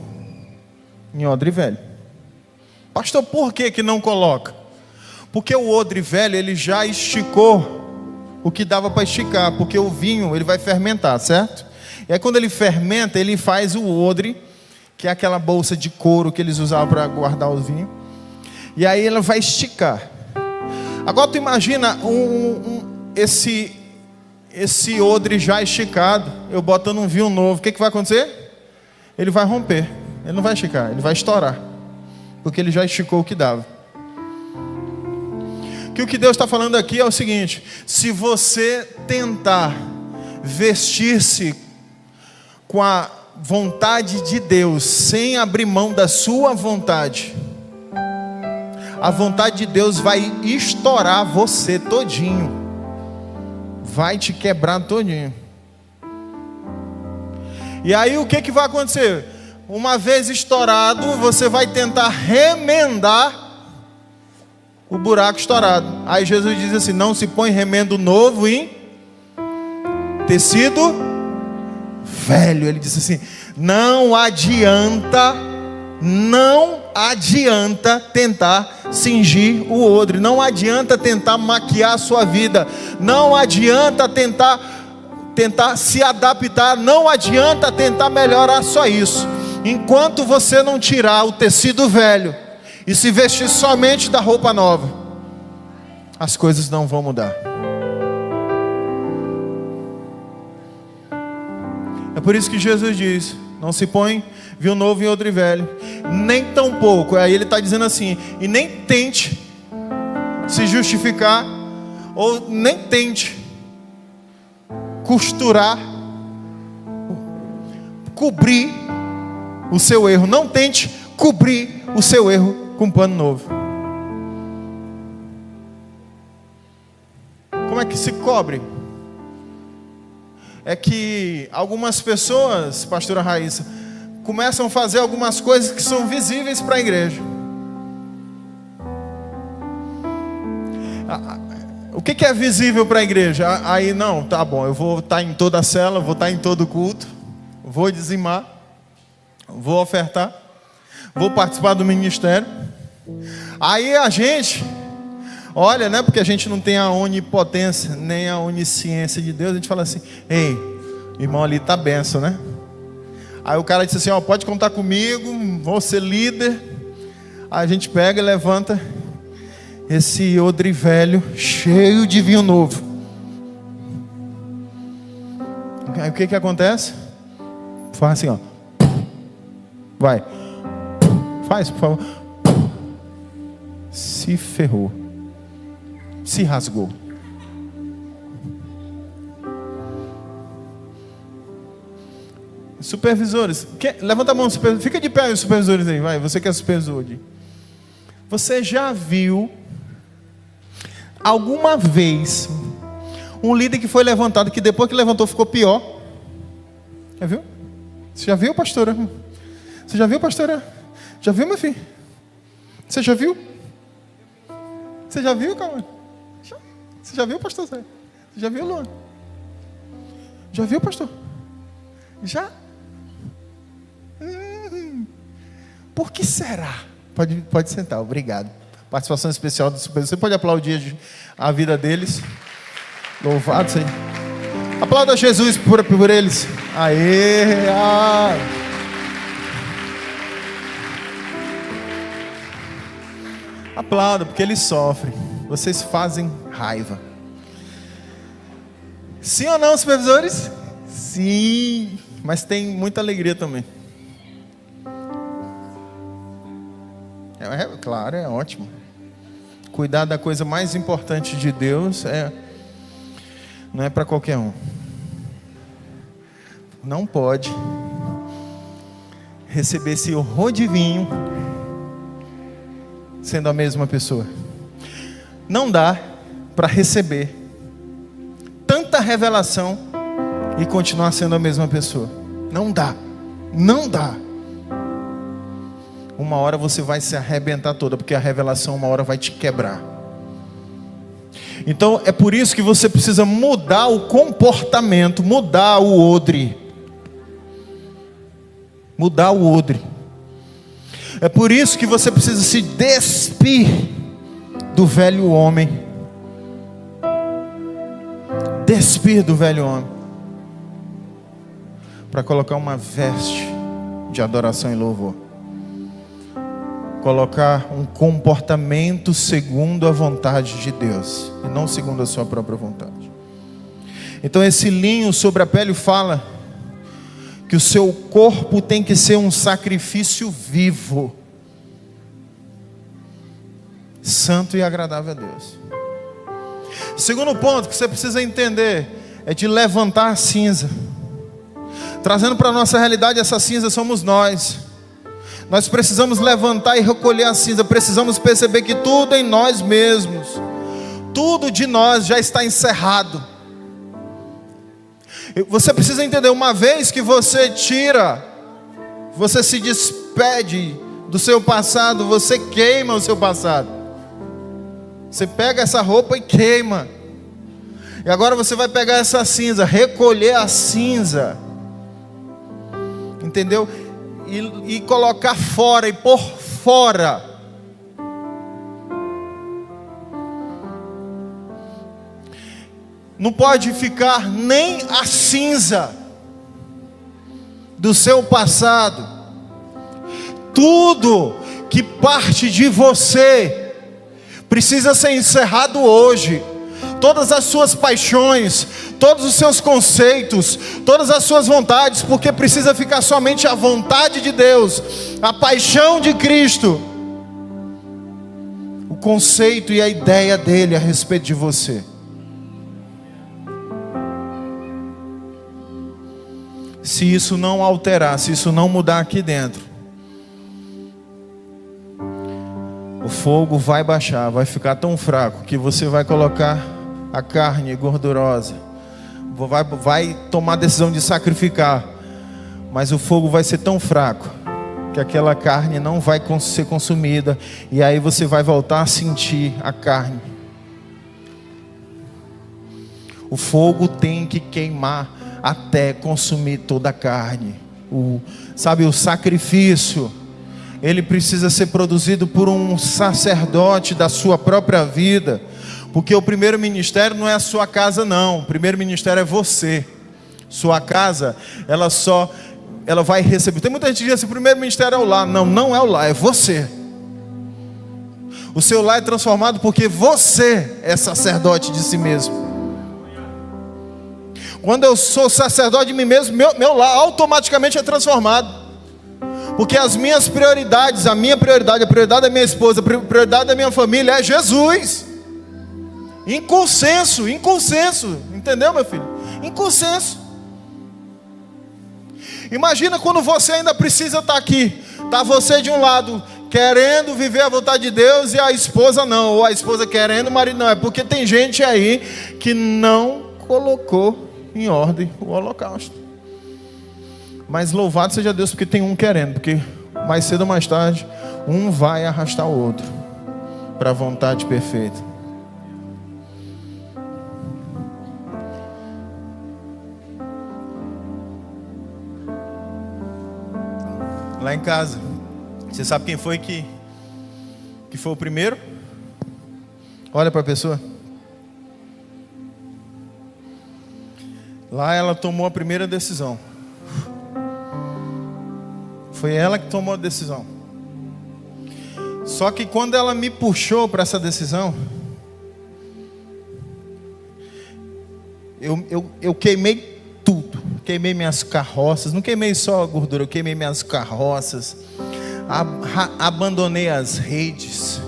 em odre velho. Pastor, por que não coloca? Porque o odre velho, ele já esticou o que dava para esticar, porque o vinho, ele vai fermentar, certo? E aí quando ele fermenta, ele faz o odre, que é aquela bolsa de couro que eles usavam para guardar o vinho. E aí ela vai esticar. Agora tu imagina esse odre já esticado, eu botando um vinho novo, o que vai acontecer? Ele vai romper, ele não vai esticar, ele vai estourar, porque ele já esticou o que dava. Que o que Deus está falando aqui é o seguinte: se você tentar vestir-se com a vontade de Deus, sem abrir mão da sua vontade, a vontade de Deus vai estourar você todinho, vai te quebrar todinho. E aí o que vai acontecer? Uma vez estourado, você vai tentar remendar o buraco estourado. Aí Jesus diz assim: não se põe remendo novo em tecido velho. Ele disse assim: não adianta tentar cingir o odre, não adianta tentar maquiar a sua vida, não adianta tentar se adaptar, não adianta tentar melhorar só isso. Enquanto você não tirar o tecido velho e se vestir somente da roupa nova, as coisas não vão mudar. É por isso que Jesus diz: não se põe vinho novo em odre velho, nem tão pouco. Aí ele está dizendo assim: e nem tente se justificar, ou nem tente costurar, cobrir o seu erro. Não tente cobrir o seu erro com um pano novo. Como é que se cobre? É que algumas pessoas, pastora Raíssa, começam a fazer algumas coisas que são visíveis para a igreja. O que é visível para a igreja? Aí não, tá bom, eu vou estar em toda a cela, vou estar em todo culto, vou dizimar, vou ofertar, vou participar do ministério. Aí a gente olha, né, porque a gente não tem a onipotência nem a onisciência de Deus, a gente fala assim: ei, irmão, ali está benção, né? Aí o cara disse assim: ó, pode contar comigo, vou ser líder. Aí a gente pega e levanta esse odre velho cheio de vinho novo. Aí o que acontece? Faz assim, ó. Vai. Faz, por favor. Se ferrou. Se rasgou. Supervisores, levanta a mão, supervisor. Fica de pé os supervisores aí, vai. Você que é supervisor. Você já viu alguma vez um líder que foi levantado, que depois que levantou ficou pior? Já viu? Você já viu, pastora? Você já viu, pastora? Já viu, meu filho? Você já viu? Você já viu, calma? Você já viu, pastor? Você já viu, Luan? Já viu, pastor? Já? Por que será? Pode sentar, obrigado. Participação especial do supervisor. Você pode aplaudir a vida deles. Louvado seja. Aplauda Jesus por eles. Aê! Aplauda, porque eles sofrem. Vocês fazem raiva. Sim ou não, supervisores? Sim. mas tem muita alegria também. Claro, é ótimo. Cuidar da coisa mais importante de Deus não é para qualquer um. Não pode receber esse horror de vinho sendo a mesma pessoa. Não dá para receber tanta revelação e continuar sendo a mesma pessoa. Não dá. Não dá. Uma hora você vai se arrebentar toda, porque a revelação uma hora vai te quebrar. Então é por isso que você precisa mudar o comportamento, mudar o odre. Mudar o odre. É por isso que você precisa se despir do velho homem. Despir do velho homem. Para colocar uma veste de adoração e louvor. Colocar um comportamento segundo a vontade de Deus e não segundo a sua própria vontade. Então esse linho sobre a pele fala que o seu corpo tem que ser um sacrifício vivo, santo e agradável a Deus. Segundo ponto que você precisa entender é de levantar a cinza. Trazendo para a nossa realidade, essa cinza somos nós. Nós precisamos levantar e recolher a cinza. Precisamos perceber que tudo em nós mesmos, tudo de nós já está encerrado. Você precisa entender, uma vez que você tira, você se despede do seu passado, você queima o seu passado. Você pega essa roupa e queima. E agora você vai pegar essa cinza, recolher a cinza. Entendeu? E colocar fora e pôr fora. Não pode ficar nem a cinza do seu passado. Tudo que parte de você precisa ser encerrado hoje. Todas as suas paixões, todos os seus conceitos, todas as suas vontades, porque precisa ficar somente a vontade de Deus, a paixão de Cristo, o conceito e a ideia dele a respeito de você. Se isso não alterar, se isso não mudar aqui dentro, o fogo vai baixar, vai ficar tão fraco que você vai colocar a carne gordurosa, vai tomar a decisão de sacrificar, mas o fogo vai ser tão fraco que aquela carne não vai ser consumida, e aí você vai voltar a sentir a carne. O fogo tem que queimar até consumir toda a carne. O sacrifício, ele precisa ser produzido por um sacerdote da sua própria vida. Porque o primeiro ministério não é a sua casa não. O primeiro ministério é você. Sua casa, ela vai receber. Tem muita gente que diz assim, o primeiro ministério é o lar. Não, não é o lar, é você. O seu lar é transformado porque você é sacerdote de si mesmo. Quando eu sou sacerdote de mim mesmo, meu lar automaticamente é transformado. Porque as minhas prioridades, a prioridade da minha esposa, a prioridade da minha família é Jesus. Em consenso, entendeu, meu filho? Em consenso. Imagina quando você ainda precisa estar aqui. Está você de um lado querendo viver a vontade de Deus e a esposa não. Ou a esposa querendo, o marido não. É porque tem gente aí que não colocou em ordem o holocausto. Mas louvado seja Deus porque tem um querendo. Porque mais cedo ou mais tarde um vai arrastar o outro para a vontade perfeita. Lá em casa, você sabe quem foi que foi o primeiro? Olha para a pessoa. Lá ela tomou a primeira decisão. Foi ela que tomou a decisão. Só que quando ela me puxou para essa decisão, eu queimei queimei minhas carroças. Não queimei só a gordura, eu queimei minhas carroças. Abandonei as redes.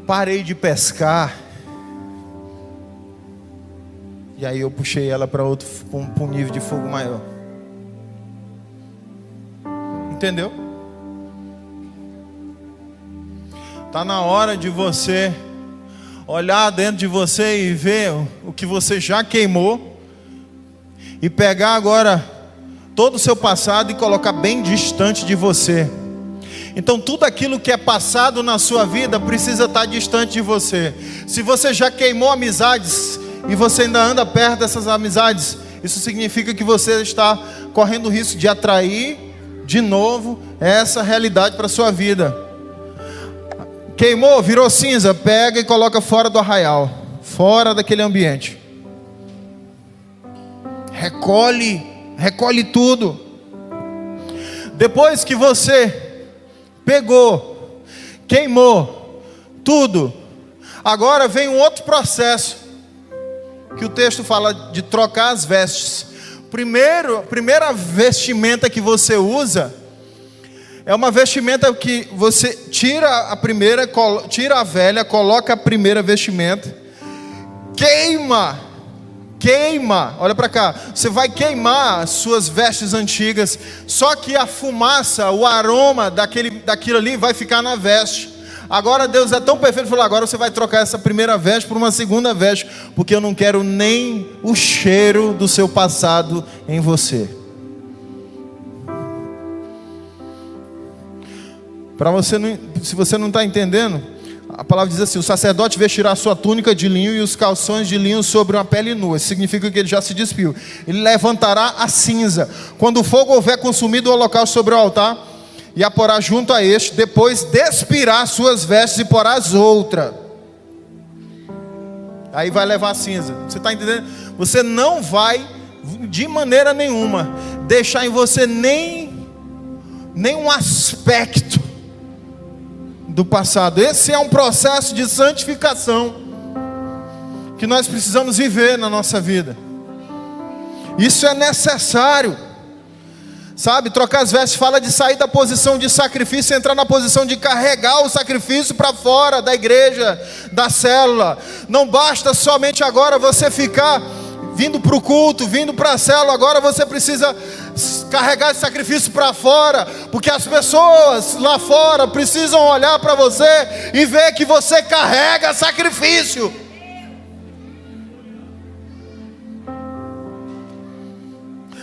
Parei de pescar. E aí eu puxei ela para um nível de fogo maior. Entendeu? Está na hora de você olhar dentro de você e ver o que você já queimou. E pegar agora todo o seu passado e colocar bem distante de você. Então tudo aquilo que é passado na sua vida precisa estar distante de você. Se você já queimou amizades e você ainda anda perto dessas amizades, isso significa que você está correndo o risco de atrair de novo essa realidade para a sua vida. Queimou, virou cinza, pega e coloca fora do arraial, fora daquele ambiente. Recolhe tudo. Depois que você pegou, queimou tudo, agora vem um outro processo, que o texto fala de trocar as vestes. Primeira vestimenta que você usa é uma vestimenta que você tira a velha, coloca a primeira vestimenta, queima, olha para cá, você vai queimar as suas vestes antigas, só que a fumaça, o aroma daquilo ali vai ficar na veste. Agora Deus é tão perfeito, falou, agora você vai trocar essa primeira veste por uma segunda veste, porque eu não quero nem o cheiro do seu passado em você. Se você não está entendendo, a palavra diz assim: o sacerdote vestirá a sua túnica de linho e os calções de linho sobre uma pele nua. Isso significa que ele já se despiu. Ele levantará a cinza quando o fogo houver consumido o holocausto sobre o altar, e a porá junto a este. Depois despirá suas vestes e porá as outras. Aí vai levar a cinza. Você está entendendo? Você não vai de maneira nenhuma deixar em você nem um aspecto do passado. Esse é um processo de santificação que nós precisamos viver na nossa vida. Isso é necessário, sabe? Trocar as vestes fala de sair da posição de sacrifício e entrar na posição de carregar o sacrifício para fora da igreja, da célula. Não basta somente agora você ficar vindo para o culto, vindo para a célula. Agora você precisa carregar esse sacrifício para fora, porque as pessoas lá fora precisam olhar para você e ver que você carrega sacrifício.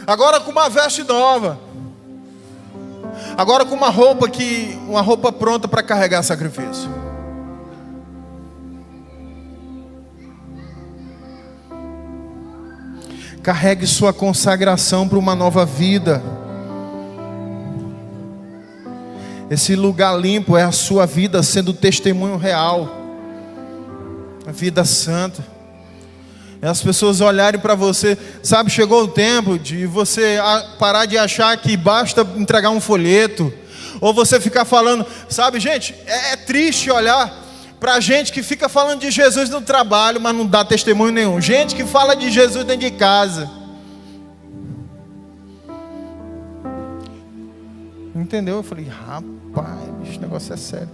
Agora com uma veste nova, agora com uma roupa pronta para carregar sacrifício. Carregue sua consagração para uma nova vida. Esse lugar limpo é a sua vida sendo testemunho real, a vida santa. E as pessoas olharem para você, sabe, chegou o tempo de você parar de achar que basta entregar um folheto, ou você ficar falando, sabe, gente, é triste olhar para gente que fica falando de Jesus no trabalho, mas não dá testemunho nenhum. Gente que fala de Jesus dentro de casa. Entendeu? Eu falei, rapaz, esse negócio é sério.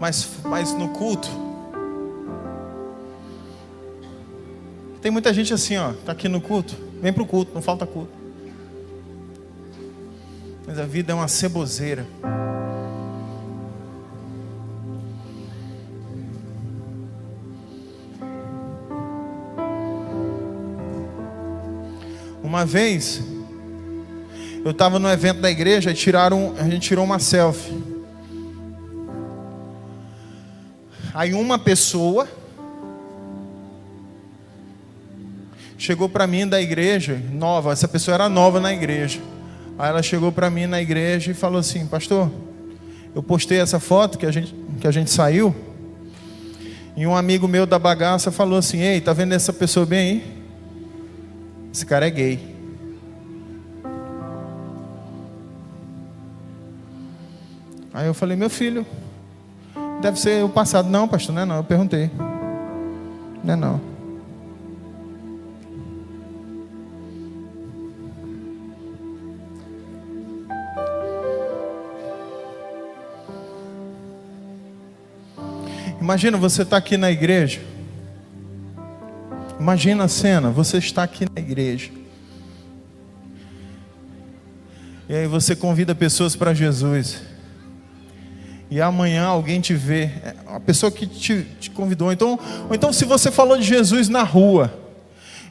Mas no culto, tem muita gente assim, ó, tá aqui no culto, vem pro culto, não falta culto. Mas a vida é uma ceboseira. Uma vez, eu estava no evento da igreja e a gente tirou uma selfie. Aí uma pessoa chegou para mim da igreja, nova, essa pessoa era nova na igreja. Aí ela chegou para mim na igreja e falou assim: pastor, eu postei essa foto que a gente saiu, e um amigo meu da bagaça falou assim: ei, tá vendo essa pessoa bem aí? Esse cara é gay. Aí eu falei: meu filho, deve ser o passado. Não, pastor, não é não. Eu perguntei. Não é não. Imagina você está aqui na igreja. Imagina a cena, você está aqui na igreja. E aí você convida pessoas para Jesus. E amanhã alguém te vê, a pessoa que te convidou. Ou então se você falou de Jesus na rua,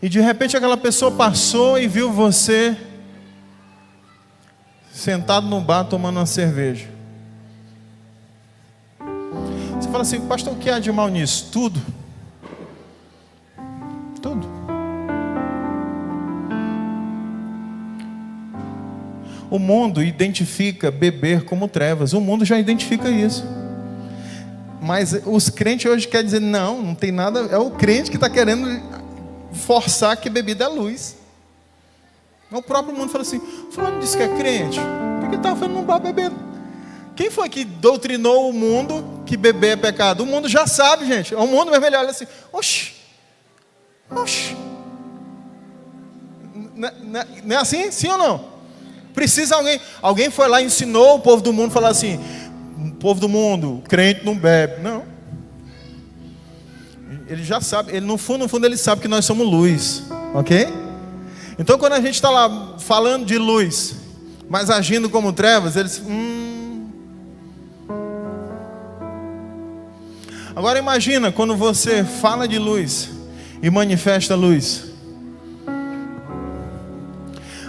e de repente aquela pessoa passou e viu você sentado no bar tomando uma cerveja. Você fala assim: pastor, o que há de mal nisso? Tudo. Tudo. O mundo identifica beber como trevas. O mundo já identifica isso. Mas os crentes hoje querem dizer: não tem nada. É o crente que está querendo forçar que bebida é luz. O próprio mundo fala assim: fulano disse que é crente, por que estava fazendo num bar bebendo? Quem foi que doutrinou o mundo que beber é pecado? O mundo já sabe, gente. O mundo mesmo, ele olha assim: oxi, oxi. Não é assim? Sim ou não? Precisa alguém foi lá e ensinou o povo do mundo a falar assim: o povo do mundo, crente não bebe. Não. Ele já sabe, ele no fundo ele sabe que nós somos luz, ok? Então quando a gente está lá falando de luz, mas agindo como trevas, eles... Agora imagina quando você fala de luz e manifesta luz.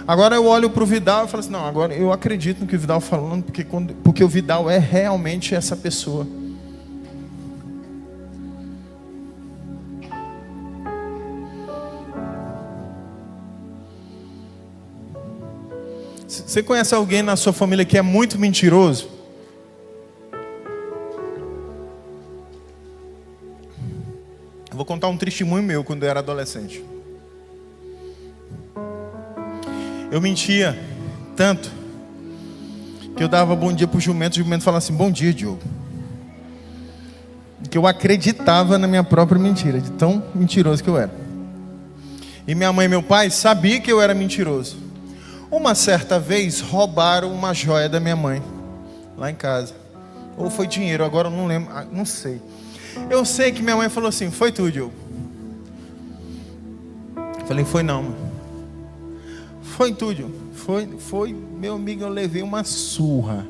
Agora eu olho para o Vidal e falo assim: não, agora eu acredito no que o Vidal está falando, porque o Vidal é realmente essa pessoa. Você conhece alguém na sua família que é muito mentiroso? Eu vou contar um testemunho meu quando eu era adolescente. Eu mentia tanto que eu dava bom dia para o jumento falava assim: bom dia, Diogo. Que eu acreditava na minha própria mentira, de tão mentiroso que eu era. E minha mãe e meu pai sabiam que eu era mentiroso. Uma certa vez roubaram uma joia da minha mãe lá em casa. Ou foi dinheiro, agora eu não lembro, não sei. Eu sei que minha mãe falou assim: foi tu, Diogo? Eu falei: foi não, mãe. Foi tudo, foi, meu amigo, eu levei uma surra.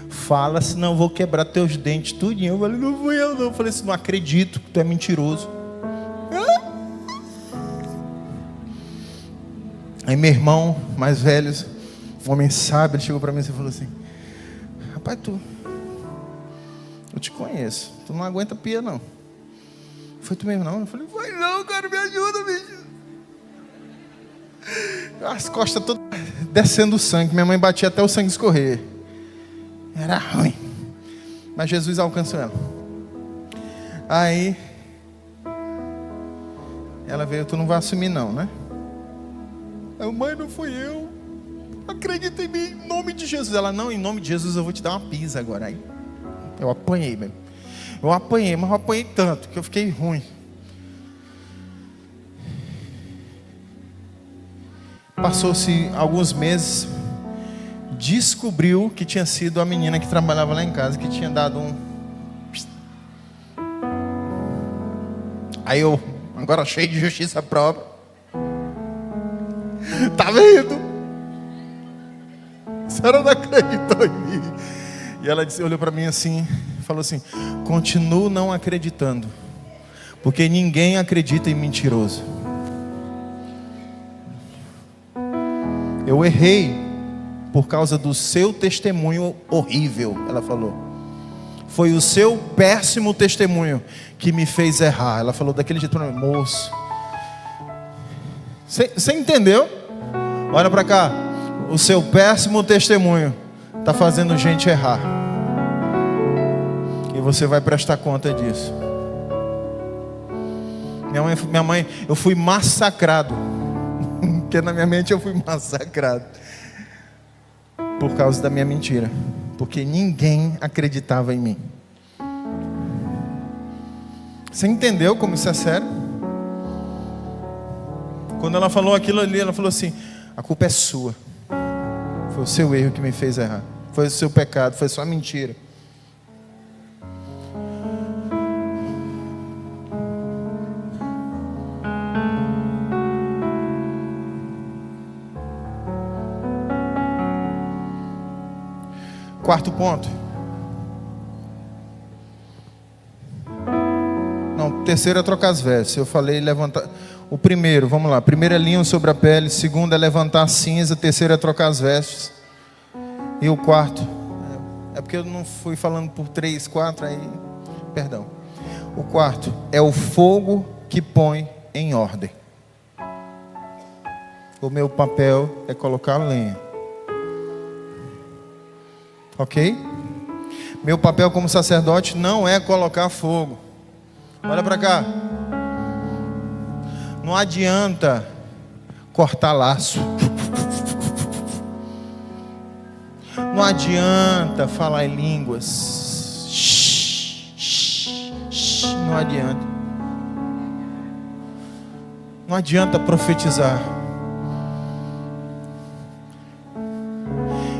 Fala, senão eu vou quebrar teus dentes tudinho. Eu falei: não fui eu não. Eu falei assim: não acredito que tu é mentiroso. Aí meu irmão mais velho, um homem sábio, ele chegou para mim e falou assim: rapaz, eu te conheço, tu não aguenta pia não. Foi tu mesmo não? Eu falei: foi não, cara, me ajuda, bicho. As costas todas descendo o sangue. Minha mãe batia até o sangue escorrer. Era ruim. Mas Jesus alcançou ela. Aí ela veio: tu não vai assumir não, né? Eu: mãe, não fui eu. Acredita em mim, em nome de Jesus. Ela: não, em nome de Jesus eu vou te dar uma pisa agora. Aí eu apanhei mesmo. Eu apanhei, mas eu apanhei tanto que eu fiquei ruim. Passou-se alguns meses, descobriu que tinha sido a menina que trabalhava lá em casa, que tinha dado um... Aí eu, agora cheio de justiça própria: tá vendo? A senhora não acreditou em mim. E ela olhou para mim assim, falou assim: continuo não acreditando, porque ninguém acredita em mentiroso. Eu errei por causa do seu testemunho horrível, ela falou. Foi o seu péssimo testemunho que me fez errar. Ela falou daquele jeito para mim: moço, você entendeu? Olha para cá, o seu péssimo testemunho está fazendo gente errar, e você vai prestar conta disso. Minha mãe, eu fui massacrado. Porque na minha mente eu fui massacrado por causa da minha mentira, porque ninguém acreditava em mim. Você entendeu como isso é sério? Quando ela falou aquilo ali, ela falou assim: a culpa é sua. Foi o seu erro que me fez errar. Foi o seu pecado, foi a sua mentira. Quarto ponto. Não, terceiro é trocar as vestes. Eu falei levantar. O primeiro, vamos lá. Primeiro é linho sobre a pele. Segundo é levantar a cinza. Terceiro é trocar as vestes. E o quarto, é porque eu não fui falando por 3, 4, aí, perdão. O quarto é o fogo que põe em ordem. O meu papel é colocar lenha. Ok? Meu papel como sacerdote não é colocar fogo. Olha para cá. Não adianta cortar laço. Não adianta falar em línguas. Não adianta. Não adianta profetizar.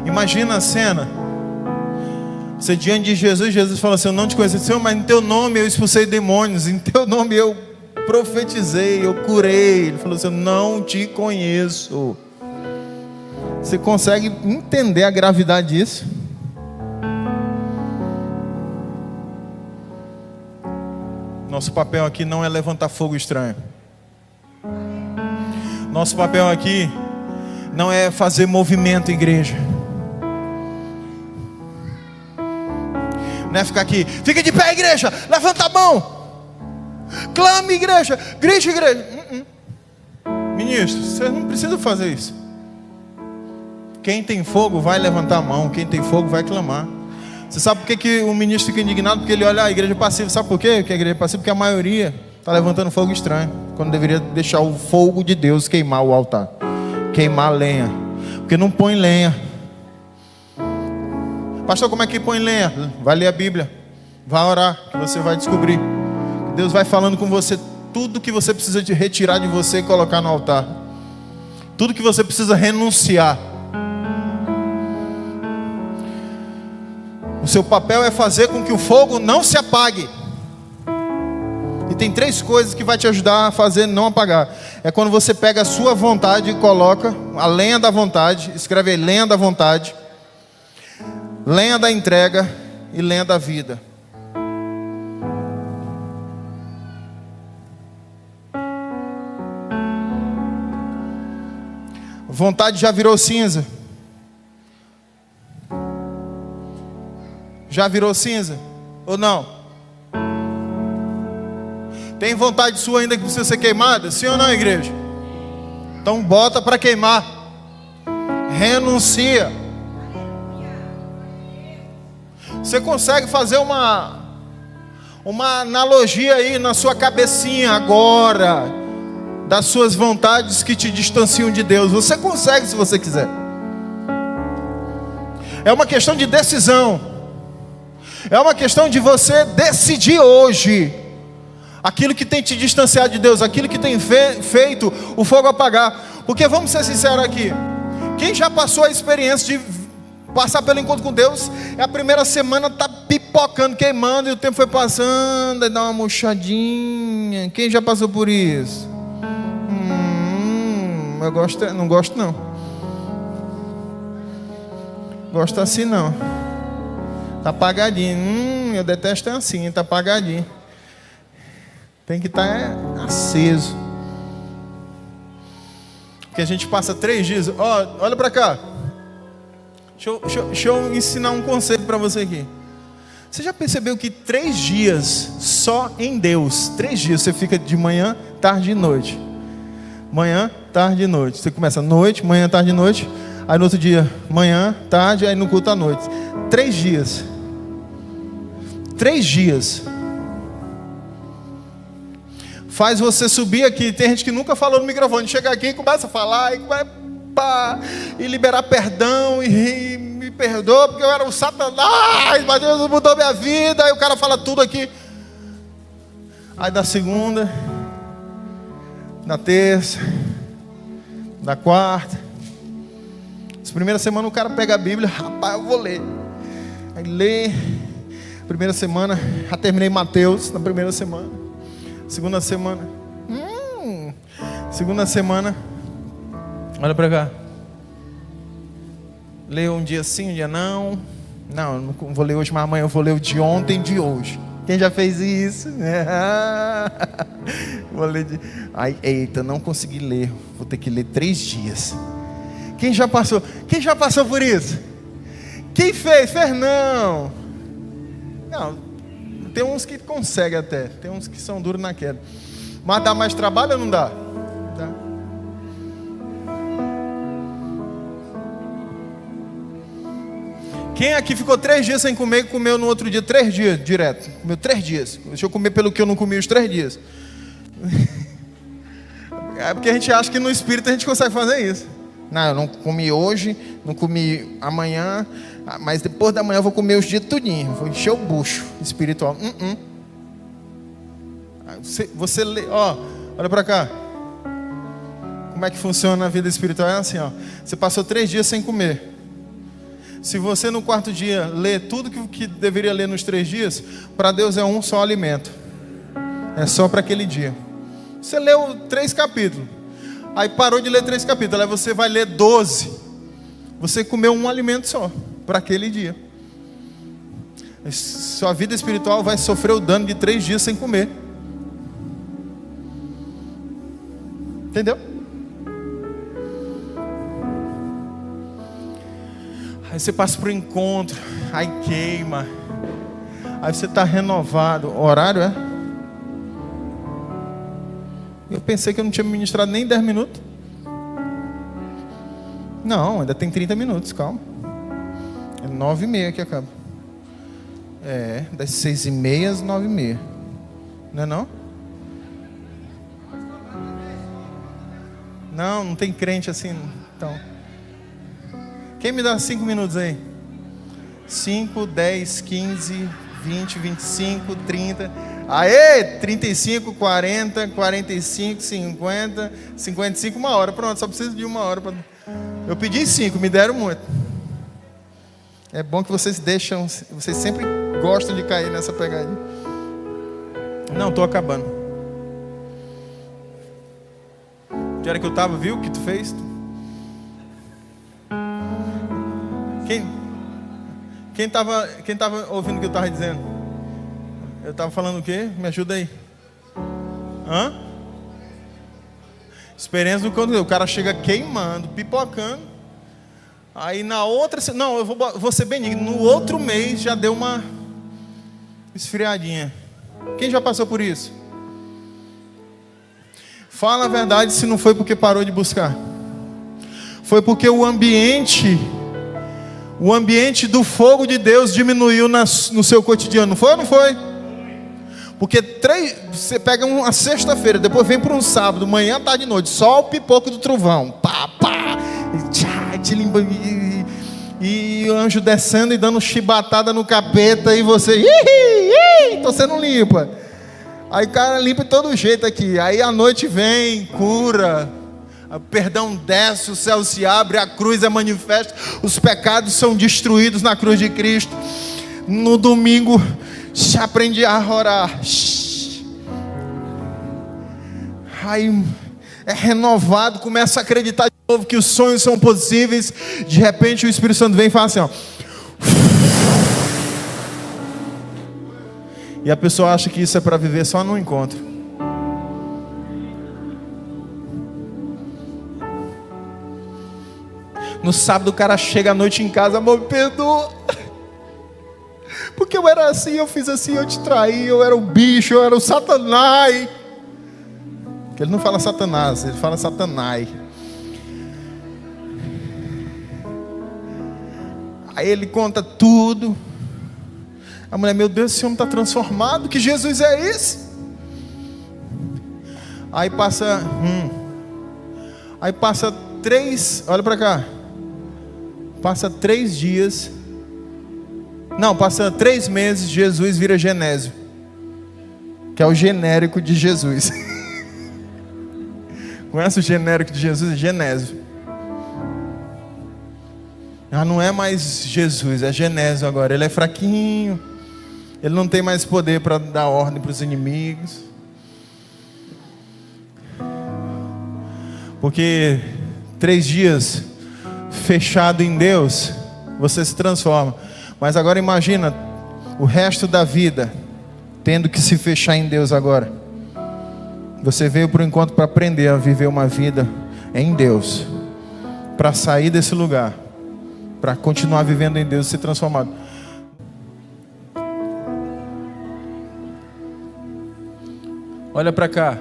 Imagina a cena. Você diante de Jesus, Jesus fala assim: eu não te conheci, Senhor, mas em teu nome eu expulsei demônios, em teu nome eu profetizei, eu curei. Ele falou assim: eu não te conheço. Você consegue entender a gravidade disso? Nosso papel aqui não é levantar fogo estranho. Nosso papel aqui não é fazer movimento igreja. Não é ficar aqui, fica de pé igreja, levanta a mão, clame igreja, grite igreja. Ministro, você não precisa fazer isso. Quem tem fogo vai levantar a mão, quem tem fogo vai clamar. Você sabe por que o ministro fica indignado? Porque ele olha a igreja passiva. Sabe por quê que a igreja é passiva? Porque a maioria está levantando fogo estranho, quando deveria deixar o fogo de Deus queimar o altar, queimar a lenha. Porque não põe lenha. Pastor, como é que põe lenha? Vai ler a Bíblia, vai orar, que você vai descobrir. Deus vai falando com você tudo que você precisa de retirar de você e colocar no altar. Tudo que você precisa renunciar. O seu papel é fazer com que o fogo não se apague. E tem 3 coisas que vai te ajudar a fazer não apagar. É quando você pega a sua vontade e coloca a lenha da vontade. Escreve aí, lenha da vontade, lenha da entrega e lenha da vida. Vontade já virou cinza? Já virou cinza? Ou não? Tem vontade sua ainda que precisa ser queimada? Sim ou não, igreja? Então bota para queimar. Renuncia. Você consegue fazer uma analogia aí na sua cabecinha agora, das suas vontades que te distanciam de Deus? Você consegue, se você quiser. É uma questão de decisão. É uma questão de você decidir hoje aquilo que tem te distanciado de Deus, aquilo que tem feito o fogo apagar. Porque vamos ser sinceros aqui, quem já passou a experiência de passar pelo encontro com Deus, a primeira semana está pipocando, queimando, e o tempo foi passando, aí dá uma murchadinha. Quem já passou por isso? Eu não gosto não. Gosto assim não. Tá apagadinho. Eu detesto assim, tá apagadinho. Tem que estar aceso. Porque a gente passa 3 dias. Olha para cá. Deixa eu ensinar um conceito para você aqui. Você já percebeu que 3 dias só em Deus, 3 dias você fica de manhã, tarde e noite. Manhã, tarde e noite. Você começa noite, manhã, tarde e noite. Aí no outro dia, manhã, tarde, aí no culto à noite. 3 dias. 3 dias. Faz você subir aqui. Tem gente que nunca falou no microfone. Chega aqui e começa a falar e liberar perdão e me perdoa porque eu era um satanás, mas Deus mudou minha vida. Aí o cara fala tudo aqui. Aí da segunda, da terça, da quarta, essa primeira semana o cara pega a Bíblia. Rapaz, eu vou ler. Aí lê. Primeira semana, já terminei Mateus na primeira semana. Segunda semana, olha para cá. Leio um dia sim, um dia não. Não, eu não vou ler hoje, mas amanhã eu vou ler o de ontem de hoje. Quem já fez isso? Vou ler de... Ai, eita, não consegui ler. Vou ter que ler 3 dias. Quem já passou? Quem já passou por isso? Quem fez? Não. Não, tem uns que conseguem até. Tem uns que são duros na queda. Mas dá mais trabalho ou não dá? Dá. Quem aqui ficou 3 dias sem comer e comeu no outro dia 3 dias direto? Comeu 3 dias. Deixa eu comer pelo que eu não comi os 3 dias. É porque a gente acha que no espírito a gente consegue fazer isso. Não, eu não comi hoje, não comi amanhã, mas depois da manhã eu vou comer os dias tudinho. Vou encher o bucho espiritual. Você lê, ó, olha pra cá. Como é que funciona a vida espiritual? É assim, ó. Você passou 3 dias sem comer. Se você no 4º dia lê tudo que deveria ler nos 3 dias, para Deus é um só alimento. É só para aquele dia. Você leu 3 capítulos. Aí parou de ler 3 capítulos. Aí você vai ler 12. Você comeu um alimento só para aquele dia. Sua vida espiritual vai sofrer o dano de 3 dias sem comer. Entendeu? Aí você passa para o encontro, aí queima, aí você está renovado. O horário é? Eu pensei que eu não tinha ministrado nem 10 minutos. Não, ainda tem 30 minutos, calma. É 9h30 que acaba. É, das 6h30 às 9h30. Não é não? Não, não tem crente assim, então... Quem me dá 5 minutos aí? 5, 10, 15, 20, 25, 30. Aê! 35, 40, 45, 50, 55, 1 hora. Pronto, só preciso de 1 hora. Eu pedi 5, me deram muito. É bom que vocês deixam, vocês sempre gostam de cair nessa pegadinha. Não, estou acabando. Que hora que eu estava, viu o que tu fez? Quem estava ouvindo o que eu estava dizendo? Eu estava falando o quê? Me ajuda aí. Experiência do quando o cara chega queimando, pipocando. Aí na outra... Não, eu vou ser benigno. No outro mês já deu uma esfriadinha. Quem já passou por isso? Fala a verdade se não foi porque parou de buscar. Foi porque o ambiente do fogo de Deus diminuiu no seu cotidiano. Não foi ou não foi? Porque você pega uma sexta-feira, depois vem para um sábado, manhã, tarde e noite, só o pipoco do trovão. Pá, pá, e o anjo descendo e dando chibatada no capeta, e você, então você não limpa. Aí o cara limpa de todo jeito aqui. Aí a noite vem, cura, o perdão desce, o céu se abre, a cruz é manifesta, os pecados são destruídos na cruz de Cristo. No domingo se aprende a orar. Aí é renovado, começa a acreditar de novo que os sonhos são possíveis. De repente o Espírito Santo vem e fala assim, ó. E a pessoa acha que isso é para viver só no encontro. No sábado o cara chega à noite em casa, amor, me perdoa. Porque eu era assim, eu fiz assim, eu te traí, eu era o bicho, eu era o Satanás. Porque ele não fala Satanás, ele fala Satanás. Aí ele conta tudo. A mulher, meu Deus, esse homem está transformado, que Jesus é esse? Aí passa 3, olha para cá. Passa 3 dias. Não, passa 3 meses, Jesus vira Genésio, que é o genérico de Jesus. Conhece o genérico de Jesus? Genésio. Ah, não é mais Jesus, é Genésio agora. Ele é fraquinho. Ele não tem mais poder para dar ordem para os inimigos. Porque 3 dias fechado em Deus, você se transforma. Mas agora imagina o resto da vida tendo que se fechar em Deus agora. Você veio por enquanto para aprender a viver uma vida em Deus, para sair desse lugar, para continuar vivendo em Deus e ser transformado. Olha para cá.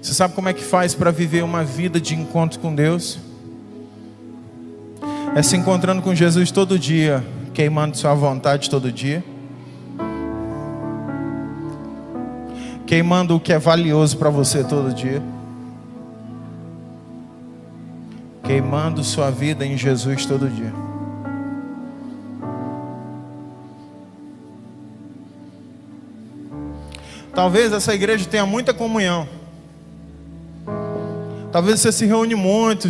Você sabe como é que faz para viver uma vida de encontro com Deus? É se encontrando com Jesus todo dia, queimando sua vontade todo dia, queimando o que é valioso para você todo dia, queimando sua vida em Jesus todo dia. Talvez essa igreja tenha muita comunhão. Talvez você se reúne muito,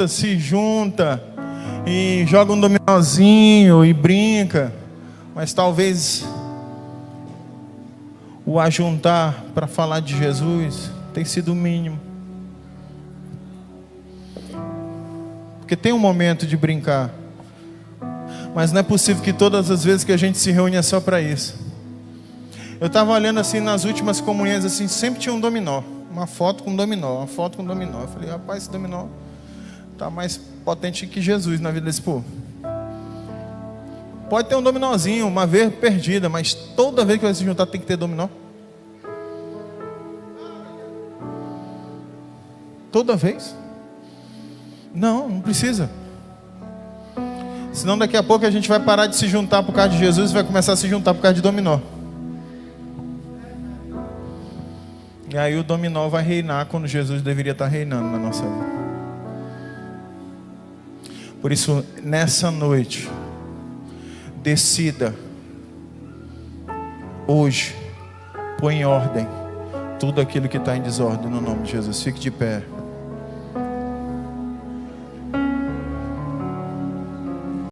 se junta e joga um dominozinho e brinca. Mas talvez o ajuntar para falar de Jesus tem sido o mínimo. Porque tem um momento de brincar, mas não é possível que todas as vezes que a gente se reúne é só para isso. Eu estava olhando assim nas últimas comunhões, assim, sempre tinha um dominó. Uma foto com dominó, uma foto com dominó. Eu falei, rapaz, esse dominó está mais potente que Jesus na vida desse povo. Pode ter um dominózinho, uma vez perdida, mas toda vez que vai se juntar tem que ter dominó. Toda vez? Não, não precisa. Senão daqui a pouco a gente vai parar de se juntar por causa de Jesus e vai começar a se juntar por causa de dominó. E aí o dominó vai reinar quando Jesus deveria estar reinando na nossa vida. Por isso, nessa noite, decida, hoje, põe em ordem tudo aquilo que está em desordem no nome de Jesus. Fique de pé.